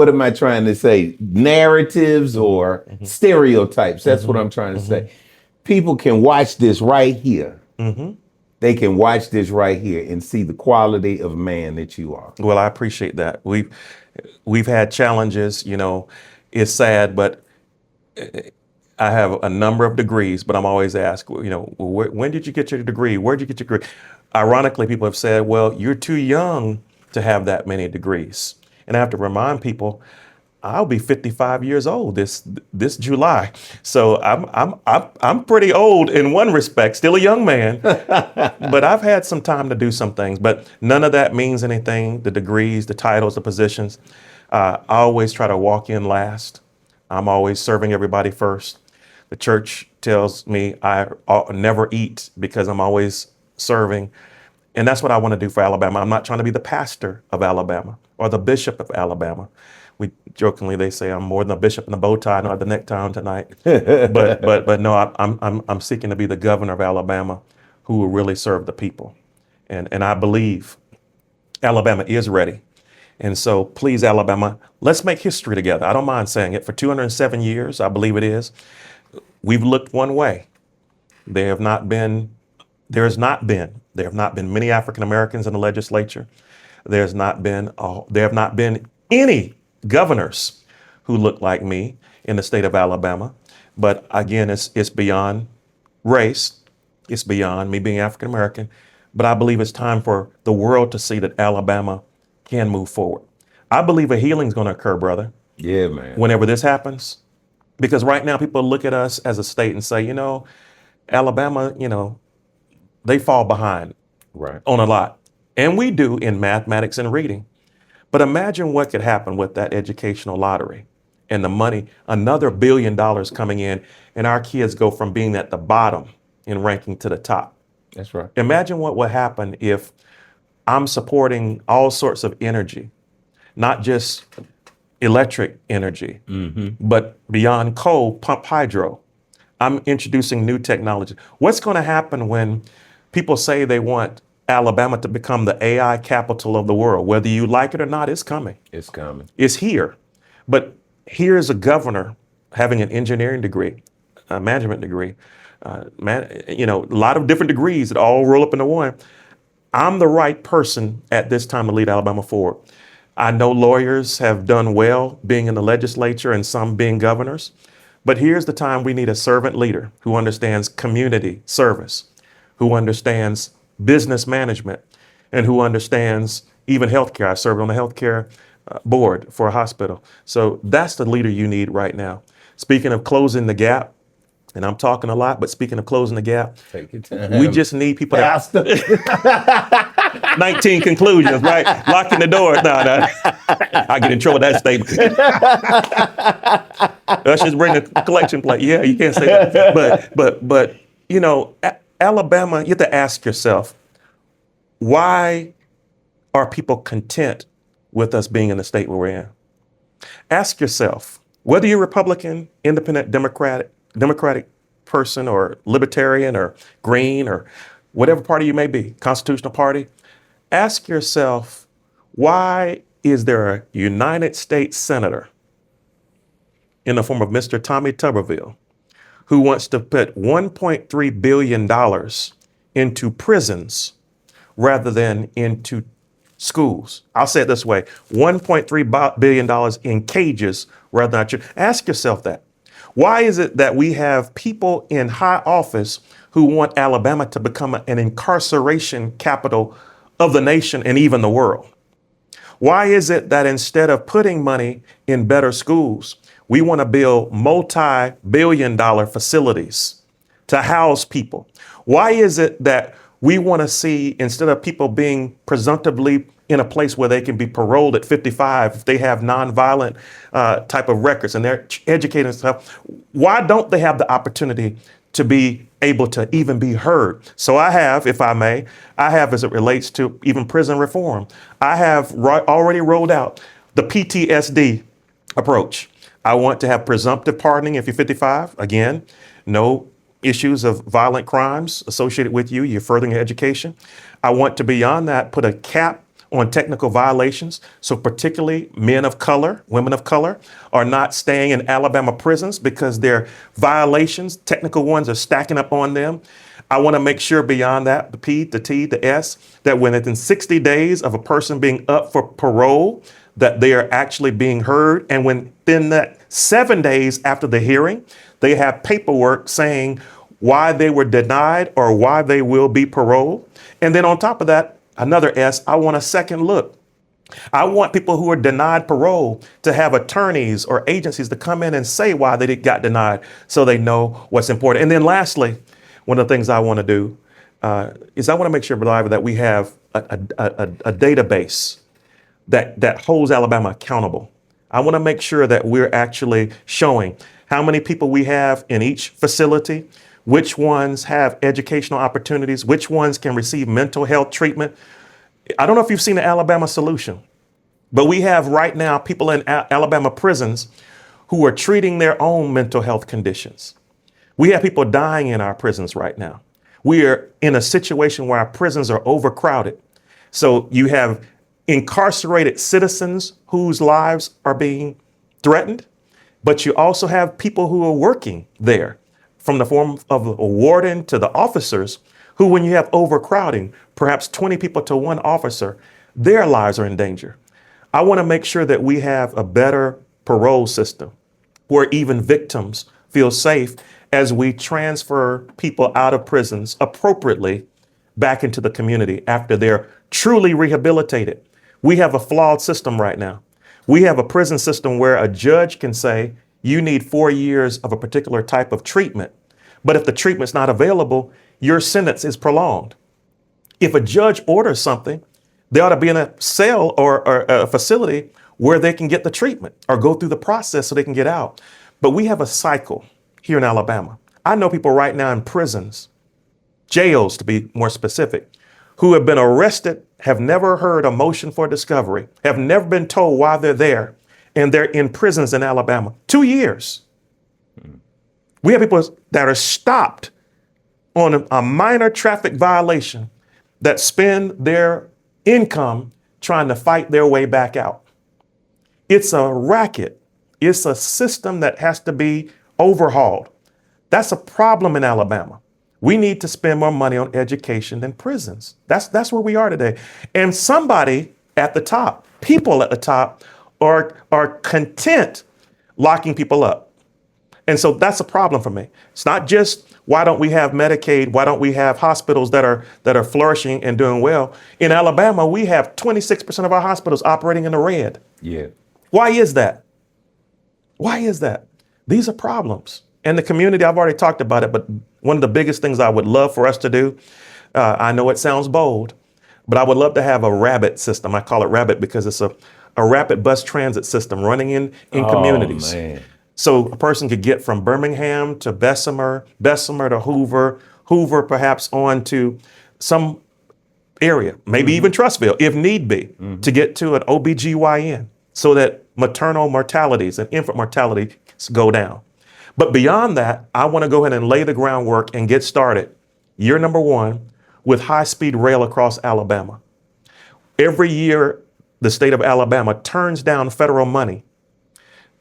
Speaker 1: am I trying to say? Narratives or stereotypes. That's what I'm trying to say. People can watch this right here. They can watch this right here and see the quality of man that you are.
Speaker 2: Well, I appreciate that. We've had challenges, you know, it's sad, but I have a number of degrees, but I'm always asked, you know, when did you get your degree? Where did you get your degree? Ironically, people have said, well, you're too young to have that many degrees. And I have to remind people, I'll be 55 years old this July. So I'm pretty old in one respect, still a young man, but I've had some time to do some things, but none of that means anything. The degrees, the titles, the positions, I always try to walk in last. I'm always serving everybody first. The church tells me I never eat because I'm always serving. And that's what I want to do for Alabama. I'm not trying to be the pastor of Alabama or the bishop of Alabama. We jokingly, they say I'm more than a bishop in a bow tie, not the necktie on tonight. but no, I'm seeking to be the governor of Alabama who will really serve the people. And I believe Alabama is ready. And so please, Alabama, let's make history together. I don't mind saying it. For 207 years, I believe it is, we've looked one way. There have not been many African Americans in the legislature. There have not been any governors who look like me in the state of Alabama. But again, it's beyond race. It's beyond me being African American. But I believe it's time for the world to see that Alabama can move forward. I believe a healing is going to occur, brother.
Speaker 1: Yeah, man.
Speaker 2: Whenever this happens. Because right now people look at us as a state and say, you know, Alabama, you know, they fall behind on a lot. And we do in mathematics and reading. But imagine what could happen with that educational lottery and the money, another $1 billion coming in, and our kids go from being at the bottom in ranking to the top.
Speaker 1: That's right.
Speaker 2: Imagine what would happen if I'm supporting all sorts of energy, not just electric energy, but beyond coal, pump hydro. I'm introducing new technology. What's going to happen when people say they want Alabama to become the AI capital of the world. Whether you like it or not, it's coming.
Speaker 1: It's coming.
Speaker 2: It's here. But here's a governor having an engineering degree, a management degree, a lot of different degrees that all roll up into one. I'm the right person at this time to lead Alabama forward. I know lawyers have done well being in the legislature and some being governors, but here's the time we need a servant leader who understands community service, who understands business management, and who understands even healthcare. I served on the healthcare board for a hospital. So that's the leader you need right now. Speaking of closing the gap, and I'm talking a lot, but speaking of closing the gap,
Speaker 1: Take your time.
Speaker 2: we just need people
Speaker 1: Pastor.
Speaker 2: 19 conclusions, right? Locking the door. No. I get in trouble with that statement. Let's just bring the collection plate. Yeah, you can't say that. But Alabama, you have to ask yourself, why are people content with us being in the state where we're in? Ask yourself, whether you're Republican, Independent, Democratic person, or Libertarian, or Green, or whatever party you may be, Constitutional Party, ask yourself, why is there a United States Senator in the form of Mr. Tommy Tuberville who wants to put $1.3 billion into prisons rather than into schools? I'll say it this way, $1.3 billion in cages rather than children. Ask yourself that. Why is it that we have people in high office who want Alabama to become an incarceration capital of the nation and even the world? Why is it that instead of putting money in better schools, we want to build multi-billion-dollar facilities to house people? Why is it that we want to see, instead of people being presumptively in a place where they can be paroled at 55 if they have nonviolent type of records and they're educated and stuff, why don't they have the opportunity to be able to even be heard? So I have, if I may, as it relates to even prison reform, I have already rolled out the PTSD approach. I want to have presumptive pardoning if you're 55. Again, no issues of violent crimes associated with you. You're furthering your education. I want to, beyond that, put a cap on technical violations. So particularly men of color, women of color, are not staying in Alabama prisons because their violations, technical ones, are stacking up on them. I want to make sure beyond that, the P, the T, the S, that when within 60 days of a person being up for parole, that they are actually being heard. And within that 7 days after the hearing, they have paperwork saying why they were denied or why they will be paroled. And then on top of that, another S, I want a second look. I want people who are denied parole to have attorneys or agencies to come in and say why they got denied so they know what's important. And then lastly, one of the things I want to do is I want to make sure, that we have a database that holds Alabama accountable. I want to make sure that we're actually showing how many people we have in each facility, which ones have educational opportunities, which ones can receive mental health treatment. I don't know if you've seen the Alabama Solution, but we have right now people in Alabama prisons who are treating their own mental health conditions. We have people dying in our prisons right now. We are in a situation where our prisons are overcrowded. So you have incarcerated citizens whose lives are being threatened, but you also have people who are working there, from the form of a warden to the officers, who, when you have overcrowding, perhaps 20 people to one officer, their lives are in danger. I want to make sure that we have a better parole system where even victims feel safe as we transfer people out of prisons appropriately back into the community after they're truly rehabilitated. We have a flawed system right now. We have a prison system where a judge can say, you need 4 years of a particular type of treatment. But if the treatment's not available, your sentence is prolonged. If a judge orders something, they ought to be in a cell or a facility where they can get the treatment or go through the process so they can get out. But we have a cycle here in Alabama. I know people right now in prisons, jails to be more specific, who have been arrested, have never heard a motion for discovery, have never been told why they're there, and they're in prisons in Alabama. 2 years. We have people that are stopped on a minor traffic violation, that spend their income trying to fight their way back out. It's a racket. It's a system that has to be overhauled. That's a problem in Alabama. We need to spend more money on education than prisons. That's where we are today. And somebody at the top, people at the top, are content locking people up. And so that's a problem for me. It's not just why don't we have Medicaid? Why don't we have hospitals that are flourishing and doing well? In Alabama, we have 26% of our hospitals operating in the red.
Speaker 1: Yeah.
Speaker 2: Why is that? Why is that? These are problems. And the community, I've already talked about it, but one of the biggest things I would love for us to do, I know it sounds bold, but I would love to have a rabbit system. I call it rabbit because it's a rapid bus transit system running in communities.
Speaker 1: Man.
Speaker 2: So a person could get from Birmingham to Bessemer, Bessemer to Hoover, Hoover perhaps on to some area, maybe even Trussville, if need be, to get to an OBGYN so that maternal mortalities and infant mortality go down. But beyond that, I want to go ahead and lay the groundwork and get started, year number 1, with high-speed rail across Alabama. Every year, the state of Alabama turns down federal money,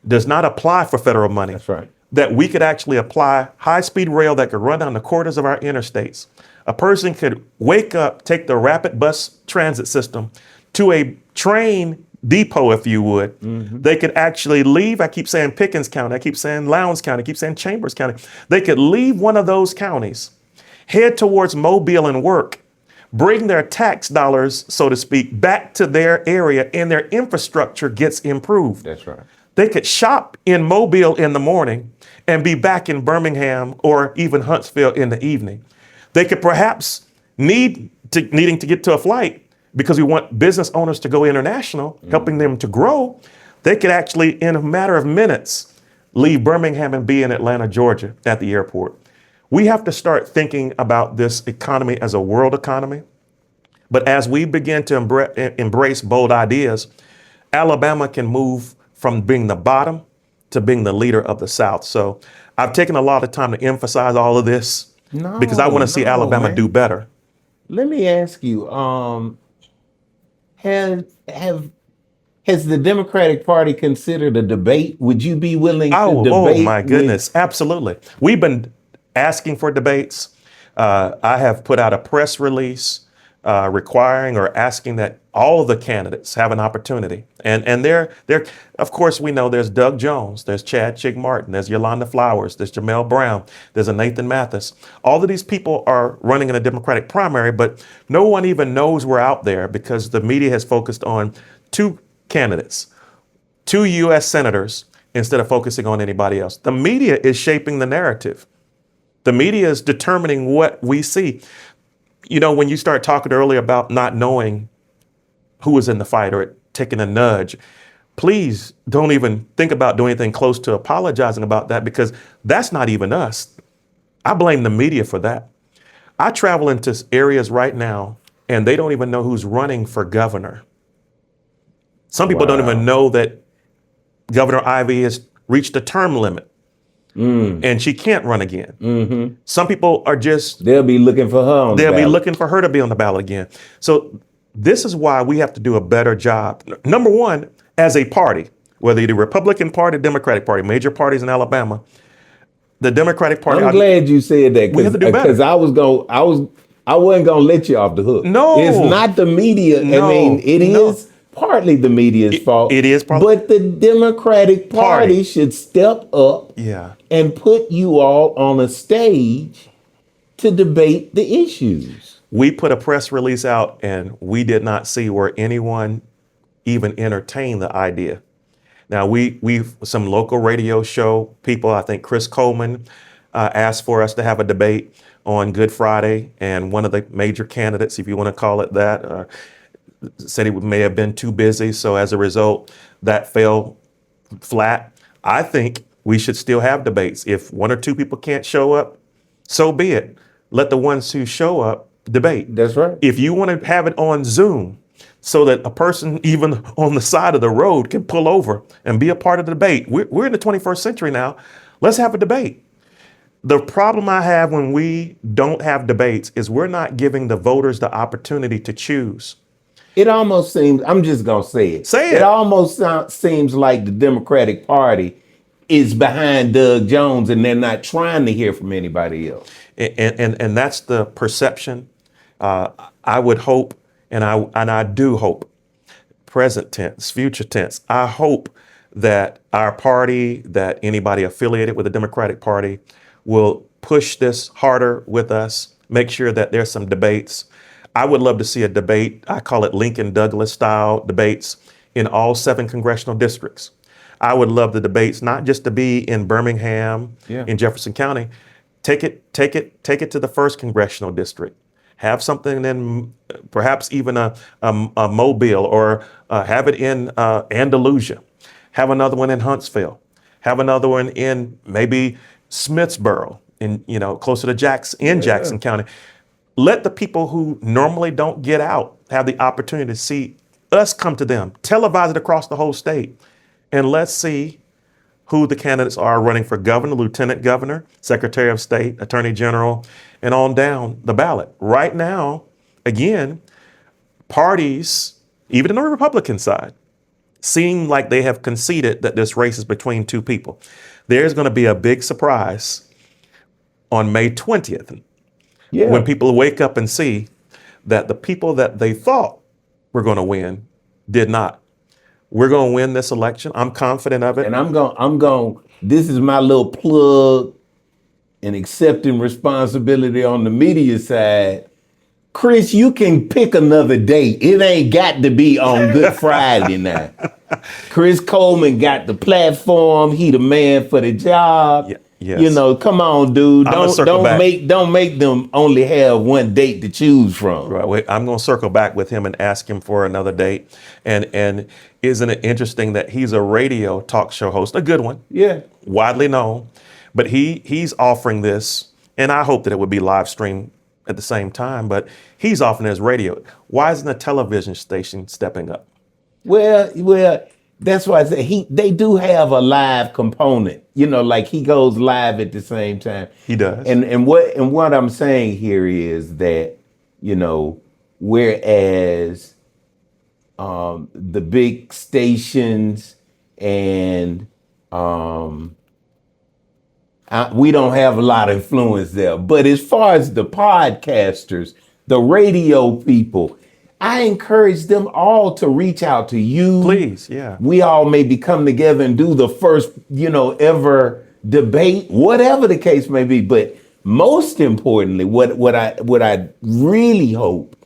Speaker 2: does not apply for federal money.
Speaker 1: That's right.
Speaker 2: That we could actually apply high-speed rail that could run down the corridors of our interstates. A person could wake up, take the rapid bus transit system to a train depot, if you would. They could actually leave. I keep saying Pickens County. I keep saying Lowndes County. I keep saying Chambers County. They could leave one of those counties, head towards Mobile and work, bring their tax dollars, so to speak, back to their area, and their infrastructure gets improved.
Speaker 1: That's right.
Speaker 2: They could shop in Mobile in the morning and be back in Birmingham or even Huntsville in the evening. They could perhaps needing to get to a flight because we want business owners to go international, helping them to grow. They could actually, in a matter of minutes, leave Birmingham and be in Atlanta, Georgia at the airport. We have to start thinking about this economy as a world economy. But as we begin to embrace bold ideas, Alabama can move from being the bottom to being the leader of the South. So I've taken a lot of time to emphasize all of this because I want to see Alabama do better.
Speaker 1: Let me ask you, has the Democratic Party considered a debate? Would you be willing to debate?
Speaker 2: Oh my goodness, absolutely. We've been asking for debates. I have put out a press release requiring or asking that all of the candidates have an opportunity. And they're of course, we know there's Doug Jones, there's Chad Chick Martin, there's Yolanda Flowers, there's Jamel Brown, there's a Nathan Mathis. All of these people are running in a Democratic primary, but no one even knows we're out there because the media has focused on 2 candidates, 2 U.S. senators, instead of focusing on anybody else. The media is shaping the narrative. The media is determining what we see. You know, when you start talking earlier about not knowing who was in the fight or taking a nudge, please don't even think about doing anything close to apologizing about that because that's not even us. I blame the media for that. I travel into areas right now and they don't even know who's running for governor. Some people don't even know that Governor Ivey has reached a term limit and she can't run again. Some people are just...
Speaker 1: They'll be looking for her on the
Speaker 2: They'll be
Speaker 1: ballot.
Speaker 2: looking for her to be on the ballot again. So this is why we have to do a better job. Number one, as a party, whether you're the Republican Party, Democratic Party, major parties in Alabama, the Democratic Party...
Speaker 1: I'm glad you said that
Speaker 2: We have to do better.
Speaker 1: because I wasn't gonna let you off the hook.
Speaker 2: No.
Speaker 1: It's not the media.
Speaker 2: No.
Speaker 1: I mean, it is partly the media's fault.
Speaker 2: it is partly-
Speaker 1: But the Democratic Party should step up and put you all on a stage to debate the issues.
Speaker 2: We put a press release out and we did not see where anyone even entertained the idea. Now we've some local radio show people, I think Chris Coleman asked for us to have a debate on Good Friday, and one of the major candidates, if you want to call it that, said he may have been too busy. So as a result, that fell flat. I think we should still have debates. If 1 or 2 people can't show up, so be it. Let the ones who show up debate.
Speaker 1: That's right.
Speaker 2: If you want to have it on Zoom so that a person even on the side of the road can pull over and be a part of the debate. We're in the 21st century now. Let's have a debate. The problem I have when we don't have debates is we're not giving the voters the opportunity to choose.
Speaker 1: It almost seems, I'm just going to say it,
Speaker 2: Say
Speaker 1: it
Speaker 2: it.
Speaker 1: almost seems like the Democratic Party is behind Doug Jones and they're not trying to hear from anybody else.
Speaker 2: And that's the perception. I would hope, and I do hope, present tense, future tense. I hope that our party, that anybody affiliated with the Democratic Party, will push this harder with us. Make sure that there's some debates. I would love to see a debate. I call it Lincoln Douglas style debates in all 7 congressional districts. I would love the debates not just to be in Birmingham,
Speaker 1: Yeah.
Speaker 2: in Jefferson County. Take it to the 1st congressional district. Have something in perhaps even a Mobile, or have it in Andalusia. Have another one in Huntsville. Have another one in maybe Smithsboro, in closer to Jackson County. Let the people who normally don't get out have the opportunity to see us come to them, televise it across the whole state, and let's see who the candidates are running for governor, lieutenant governor, secretary of state, attorney general, and on down the ballot. Right now, again, parties, even in the Republican side, seem like they have conceded that this race is between 2 people. There's going to be a big surprise on May 20th
Speaker 1: Yeah.
Speaker 2: when people wake up and see that the people that they thought were going to win did not. We're going to win this election. I'm confident of it.
Speaker 1: And this is my little plug and accepting responsibility on the media side. Chris, you can pick another date. It ain't got to be on Good Friday now. Chris Coleman got the platform. He the man for the job.
Speaker 2: Yes.
Speaker 1: Come on, dude.
Speaker 2: I'ma circle back.
Speaker 1: Don't make them only have one date to choose from.
Speaker 2: Right. Wait, I'm going to circle back with him and ask him for another date. And isn't it interesting that he's a radio talk show host, a good one,
Speaker 1: Yeah.
Speaker 2: widely known, but he's offering this, and I hope that it would be live streamed at the same time, but he's offering it as radio. Why isn't a television station stepping up?
Speaker 1: Well, that's why I say they do have a live component. Like he goes live at the same time.
Speaker 2: He does.
Speaker 1: And what I'm saying here is that, whereas the big stations and we don't have a lot of influence there. But as far as the podcasters, the radio people, I encourage them all to reach out to you.
Speaker 2: Please, yeah.
Speaker 1: We all maybe come together and do the first, ever debate, whatever the case may be. But most importantly, what I really hope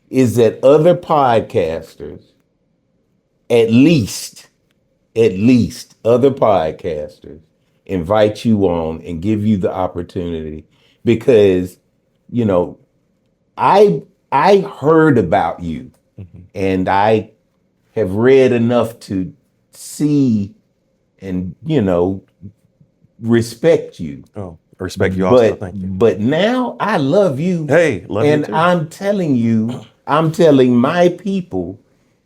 Speaker 1: is that other podcasters, at least other podcasters, invite you on and give you the opportunity, because I heard about you, and I have read enough to see and respect you.
Speaker 2: Oh, I respect you also. Thank you.
Speaker 1: But now I love you.
Speaker 2: Hey, love you
Speaker 1: and
Speaker 2: too.
Speaker 1: I'm telling my people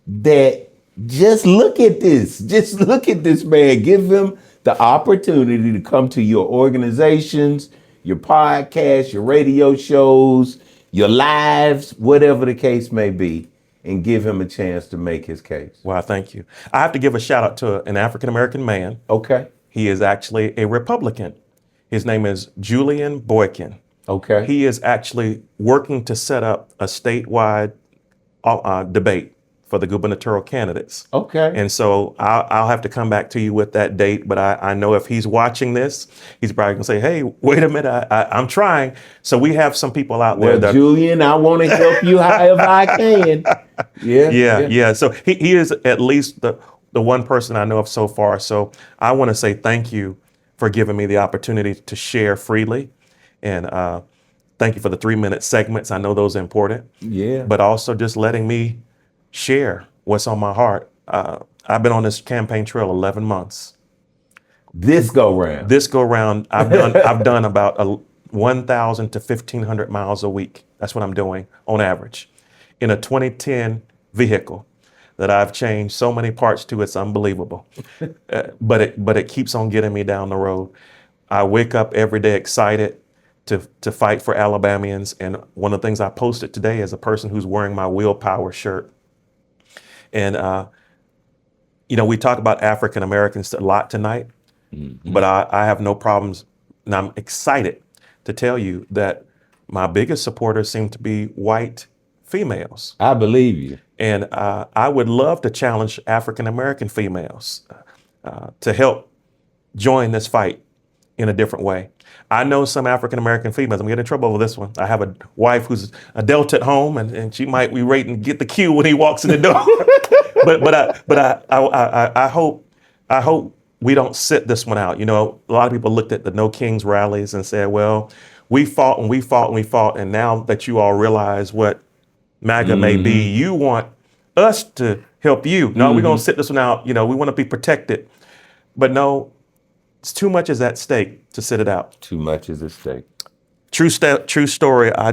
Speaker 1: that just look at this. Just look at this man. Give him the opportunity to come to your organizations, your podcasts, your radio shows, your lives, whatever the case may be, and give him a chance to make his case.
Speaker 2: Wow, thank you. I have to give a shout out to an African-American man.
Speaker 1: Okay.
Speaker 2: He is actually a Republican. His name is Julian Boykin.
Speaker 1: Okay.
Speaker 2: He is actually working to set up a statewide debate for the gubernatorial candidates.
Speaker 1: Okay.
Speaker 2: And so I'll have to come back to you with that date, but I know if he's watching this, he's probably gonna say, hey, wait a minute, I'm trying. So we have some people out there that—
Speaker 1: Julian, I want to help you however I can.
Speaker 2: Yeah. So he is at least the one person I know of so far. So I want to say thank you for giving me the opportunity to share freely. And thank you for the 3-minute segments. I know those are important.
Speaker 1: Yeah.
Speaker 2: But also just letting me share what's on my heart. I've been on this campaign trail 11 months.
Speaker 1: This go round,
Speaker 2: I've done about 1,000 to 1,500 miles a week. That's what I'm doing on average in a 2010 vehicle that I've changed so many parts to. It's unbelievable. But it keeps on getting me down the road. I wake up every day excited to fight for Alabamians. And one of the things I posted today is a person who's wearing my willpower shirt. And, we talk about African Americans a lot tonight, but I have no problems. And I'm excited to tell you that my biggest supporters seem to be white females.
Speaker 1: I believe you.
Speaker 2: And I would love to challenge African American females to help join this fight in a different way. I know some African American females. I'm getting in trouble over this one. I have a wife who's a Delta at home, and she might be waiting to get the cue when he walks in the door. I hope we don't sit this one out. A lot of people looked at the No Kings rallies and said, well, we fought and we fought and we fought, and now that you all realize what MAGA may be, you want us to help you. No, we're gonna sit this one out. We want to be protected, but no, it's too much is at stake to sit it out.
Speaker 1: Too much is at stake.
Speaker 2: True story. I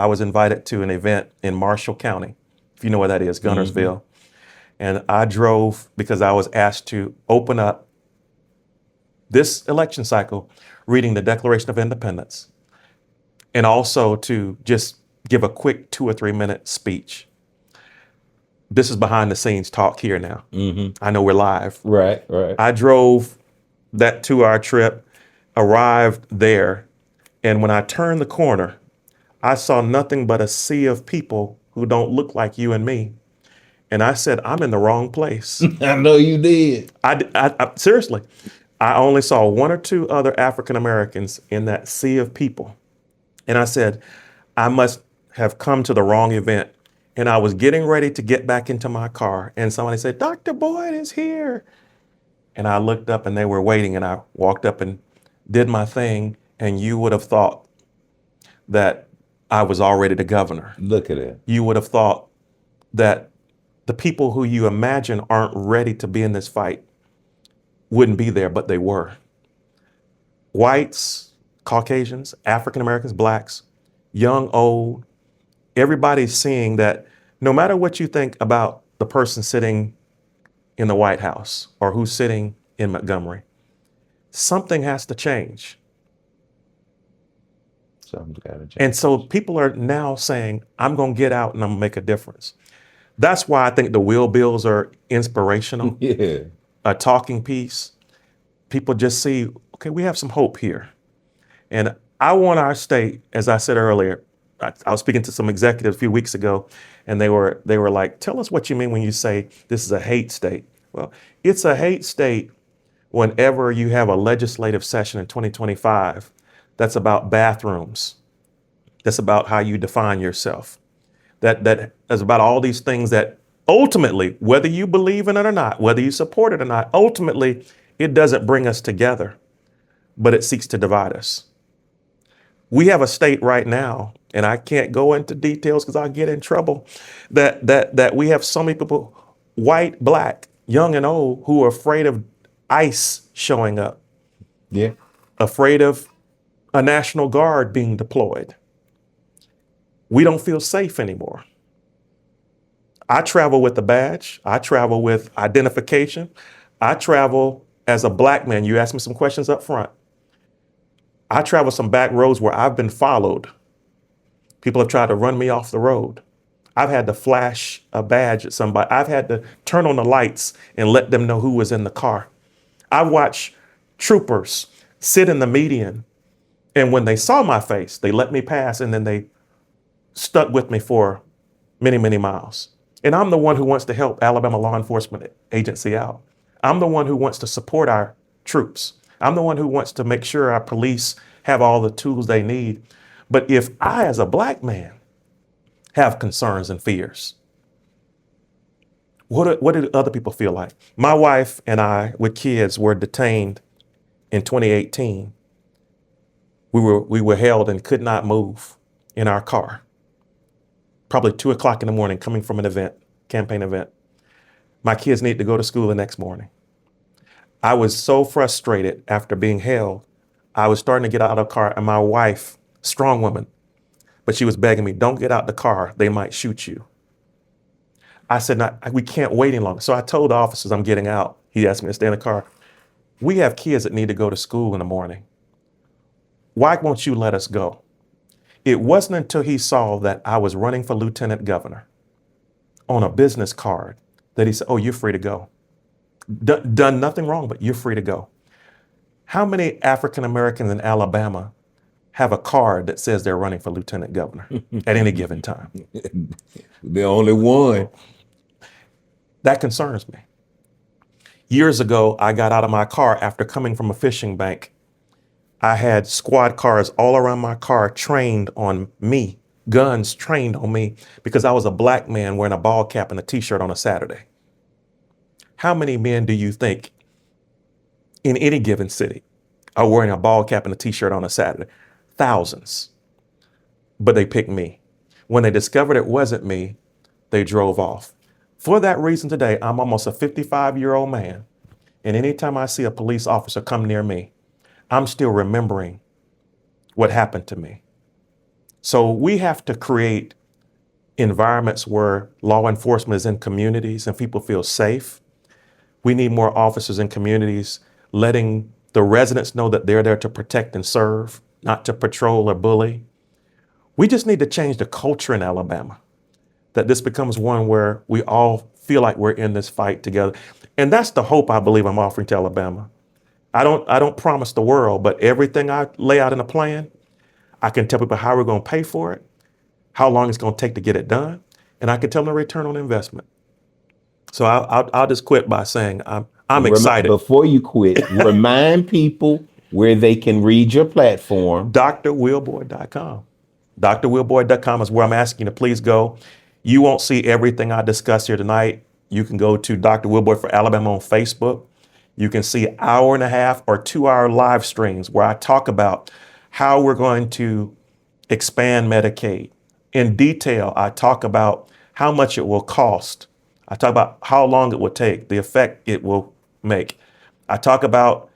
Speaker 2: was invited to an event in Marshall County, if you know where that is, Gunnersville. And I drove because I was asked to open up this election cycle reading the Declaration of Independence, and also to just give a quick 2 or 3 minute speech. This is behind the scenes talk here now. I know we're live.
Speaker 1: Right.
Speaker 2: I drove that 2-hour trip, arrived there, and when I turned the corner, I saw nothing but a sea of people who don't look like you and me. And I said, I'm in the wrong place.
Speaker 1: I know you did.
Speaker 2: I seriously, I only saw 1 or 2 other African Americans in that sea of people. And I said, I must have come to the wrong event. And I was getting ready to get back into my car, and somebody said, Dr. Boyd is here. And I looked up and they were waiting, and I walked up and did my thing. And you would have thought that I was already the governor.
Speaker 1: Look at it.
Speaker 2: You would have thought that the people who you imagine aren't ready to be in this fight wouldn't be there, but they were. Whites, Caucasians, African Americans, blacks, young, old, everybody's seeing that no matter what you think about the person sitting in the White House or who's sitting in Montgomery, something has to change.
Speaker 1: Something's got to change.
Speaker 2: And so people are now saying, I'm going to get out and I'm going to make a difference. That's why I think the will bills are inspirational.
Speaker 1: Yeah.
Speaker 2: A talking piece. People just see, okay, we have some hope here. And I want our state, as I said earlier, I was speaking to some executives a few weeks ago, and they were like, tell us what you mean when you say this is a hate state. Well, it's a hate state whenever you have a legislative session in 2025 that's about bathrooms, that's about how you define yourself, that is about all these things that ultimately, whether you believe in it or not, whether you support it or not, ultimately, it doesn't bring us together, but it seeks to divide us. We have a state right now, and I can't go into details because I'll get in trouble, that we have so many people, white, black, young and old, who are afraid of ICE showing up.
Speaker 1: Yeah.
Speaker 2: Afraid of a National Guard being deployed. We don't feel safe anymore. I travel with a badge. I travel with identification. I travel as a black man. You asked me some questions up front. I travel some back roads where I've been followed. People have tried to run me off the road. I've had to flash a badge at somebody. I've had to turn on the lights and let them know who was in the car. I watched troopers sit in the median, and when they saw my face, they let me pass, and then they stuck with me for many, many miles. And I'm the one who wants to help Alabama Law Enforcement Agency out. I'm the one who wants to support our troops. I'm the one who wants to make sure our police have all the tools they need. But if I, as a black man, have concerns and fears, what do other people feel like? My wife and I, with kids, were detained in 2018. We were held and could not move in our car. Probably 2 o'clock in the morning, coming from an event, campaign event. My kids need to go to school the next morning. I was so frustrated after being held. I was starting to get out of the car, and my wife, strong woman, but she was begging me, don't get out the car. They might shoot you. I said, no, we can't wait any longer. So I told the officers I'm getting out. He asked me to stay in the car. We have kids that need to go to school in the morning. Why won't you let us go? It wasn't until he saw that I was running for lieutenant governor on a business card that he said, oh, you're free to go. Done nothing wrong, but you're free to go. How many African Americans in Alabama have a card that says they're running for lieutenant governor at any given time?
Speaker 1: The only one.
Speaker 2: That concerns me. Years ago, I got out of my car after coming from a fishing bank. I had squad cars all around my car trained on me, guns trained on me, because I was a black man wearing a ball cap and a t-shirt on a Saturday. How many men do you think in any given city are wearing a ball cap and a t-shirt on a Saturday? Thousands. But they picked me. When they discovered it wasn't me, they drove off. For that reason today, I'm almost a 55-year-old man. And anytime I see a police officer come near me, I'm still remembering what happened to me. So we have to create environments where law enforcement is in communities and people feel safe. We need more officers in communities letting the residents know that they're there to protect and serve, not to patrol or bully. We just need to change the culture in Alabama, that this becomes one where we all feel like we're in this fight together. And that's the hope I believe I'm offering to Alabama. I don't promise the world, but everything I lay out in a plan, I can tell people how we're going to pay for it, how long it's going to take to get it done, and I can tell them the return on investment. So I'll just quit by saying I'm excited.
Speaker 1: Before you quit, remind people where they can read your platform.
Speaker 2: drwillboyd.com. drwillboyd.com is where I'm asking you to please go. You won't see everything I discuss here tonight. You can go to Dr. Will Boyd for Alabama on Facebook. You can see 1.5 or 2 hour live streams where I talk about how we're going to expand Medicaid. In detail, I talk about how much it will cost. I talk about how long it will take, the effect it will make. I talk about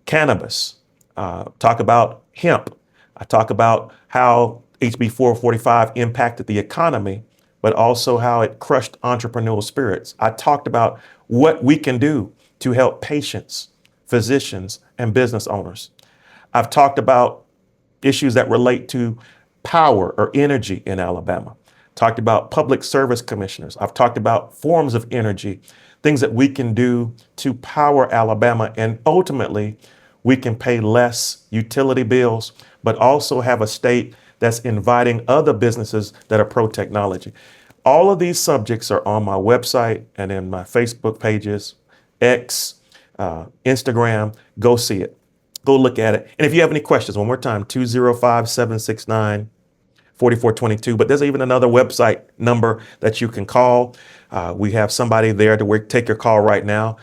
Speaker 2: cannabis, talk about hemp. I talk about how HB 445 impacted the economy, but also how it crushed entrepreneurial spirits. I talked about what we can do to help patients, physicians, and business owners. I've talked about issues that relate to power or energy in Alabama. Talked about public service commissioners. I've talked about forms of energy, things that we can do to power Alabama, and ultimately we can pay less utility bills, but also have a state that's inviting other businesses that are pro-technology. All of these subjects are on my website and in my Facebook pages, X, Instagram. Go see it. Go look at it. And if you have any questions, one more time, 205-769-4422. But there's even another website number that you can call. We have somebody there to take your call right now.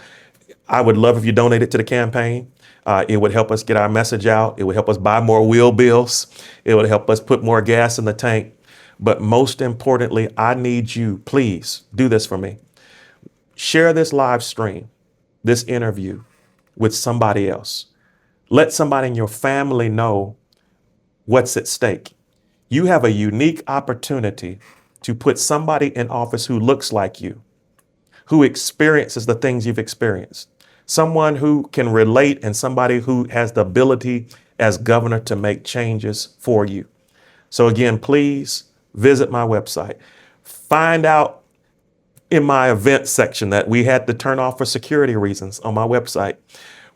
Speaker 2: I would love if you donated to the campaign. It would help us get our message out. It would help us buy more wheel bills. It would help us put more gas in the tank. But most importantly, I need you, please do this for me. Share this live stream, this interview with somebody else. Let somebody in your family know what's at stake. You have a unique opportunity to put somebody in office who looks like you, who experiences the things you've experienced, someone who can relate, and somebody who has the ability as governor to make changes for you. So again, please visit my website. Find out in my events section that we had to turn off for security reasons on my website.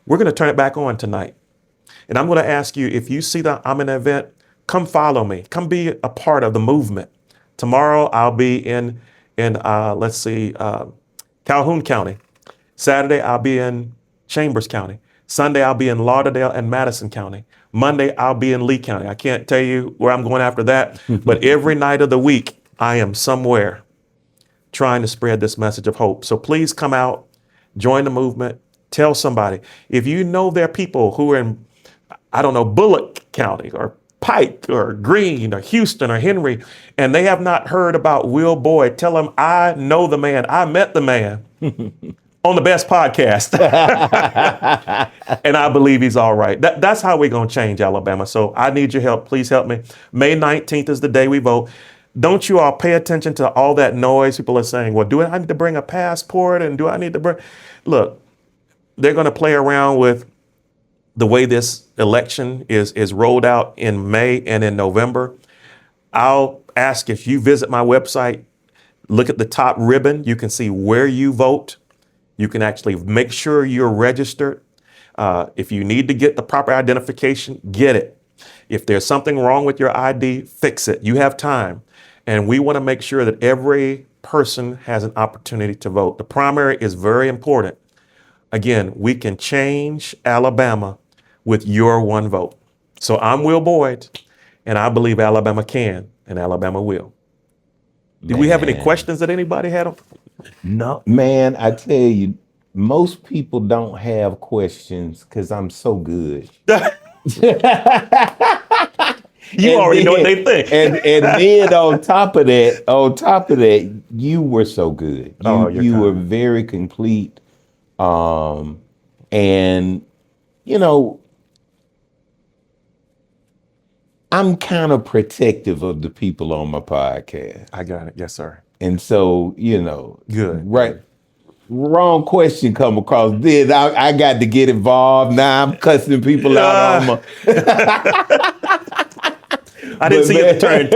Speaker 2: We're going to turn it back on tonight. And I'm going to ask you, if you see that I'm in an event, come follow me. Come be a part of the movement. Tomorrow I'll be in Calhoun County. Saturday I'll be in Chambers County. Sunday I'll be in Lauderdale and Madison County. Monday I'll be in Lee County. I can't tell you where I'm going after that, but every night of the week I am somewhere trying to spread this message of hope. So please come out, join the movement, tell somebody. If you know there are people who are in, Bullock County or Pike or Greene or Houston or Henry, and they have not heard about Will Boyd, tell them I know the man. I met the man on the best podcast. And I believe he's all right. That's how we're going to change Alabama. So I need your help. Please help me. May 19th is the day we vote. Don't you all pay attention to all that noise. People are saying, well, do I need to bring a passport? And do I need to bring... Look, they're going to play around with the way this election is rolled out in May and in November, I'll ask if you visit my website, look at the top ribbon, you can see where you vote. You can actually make sure you're registered. If you need to get the proper identification, get it. If there's something wrong with your ID, fix it. You have time. And we want to make sure that every person has an opportunity to vote. The primary is very important. Again, we can change Alabama with your one vote. So I'm Will Boyd, and I believe Alabama can, and Alabama will. Do we have any
Speaker 1: Man.
Speaker 2: questions that anybody had?
Speaker 1: No, man, I tell you, most people don't have questions because I'm so good.
Speaker 2: You already know what they think.
Speaker 1: and then on top of that, you were so good. You were very complete. And you know, I'm kind of protective of the people on my podcast.
Speaker 2: I got it. Yes, sir.
Speaker 1: And so, you know,
Speaker 2: Good.
Speaker 1: right. Wrong question come across. Then I got to get involved. Now I'm cussing people out on my
Speaker 2: I didn't see it turn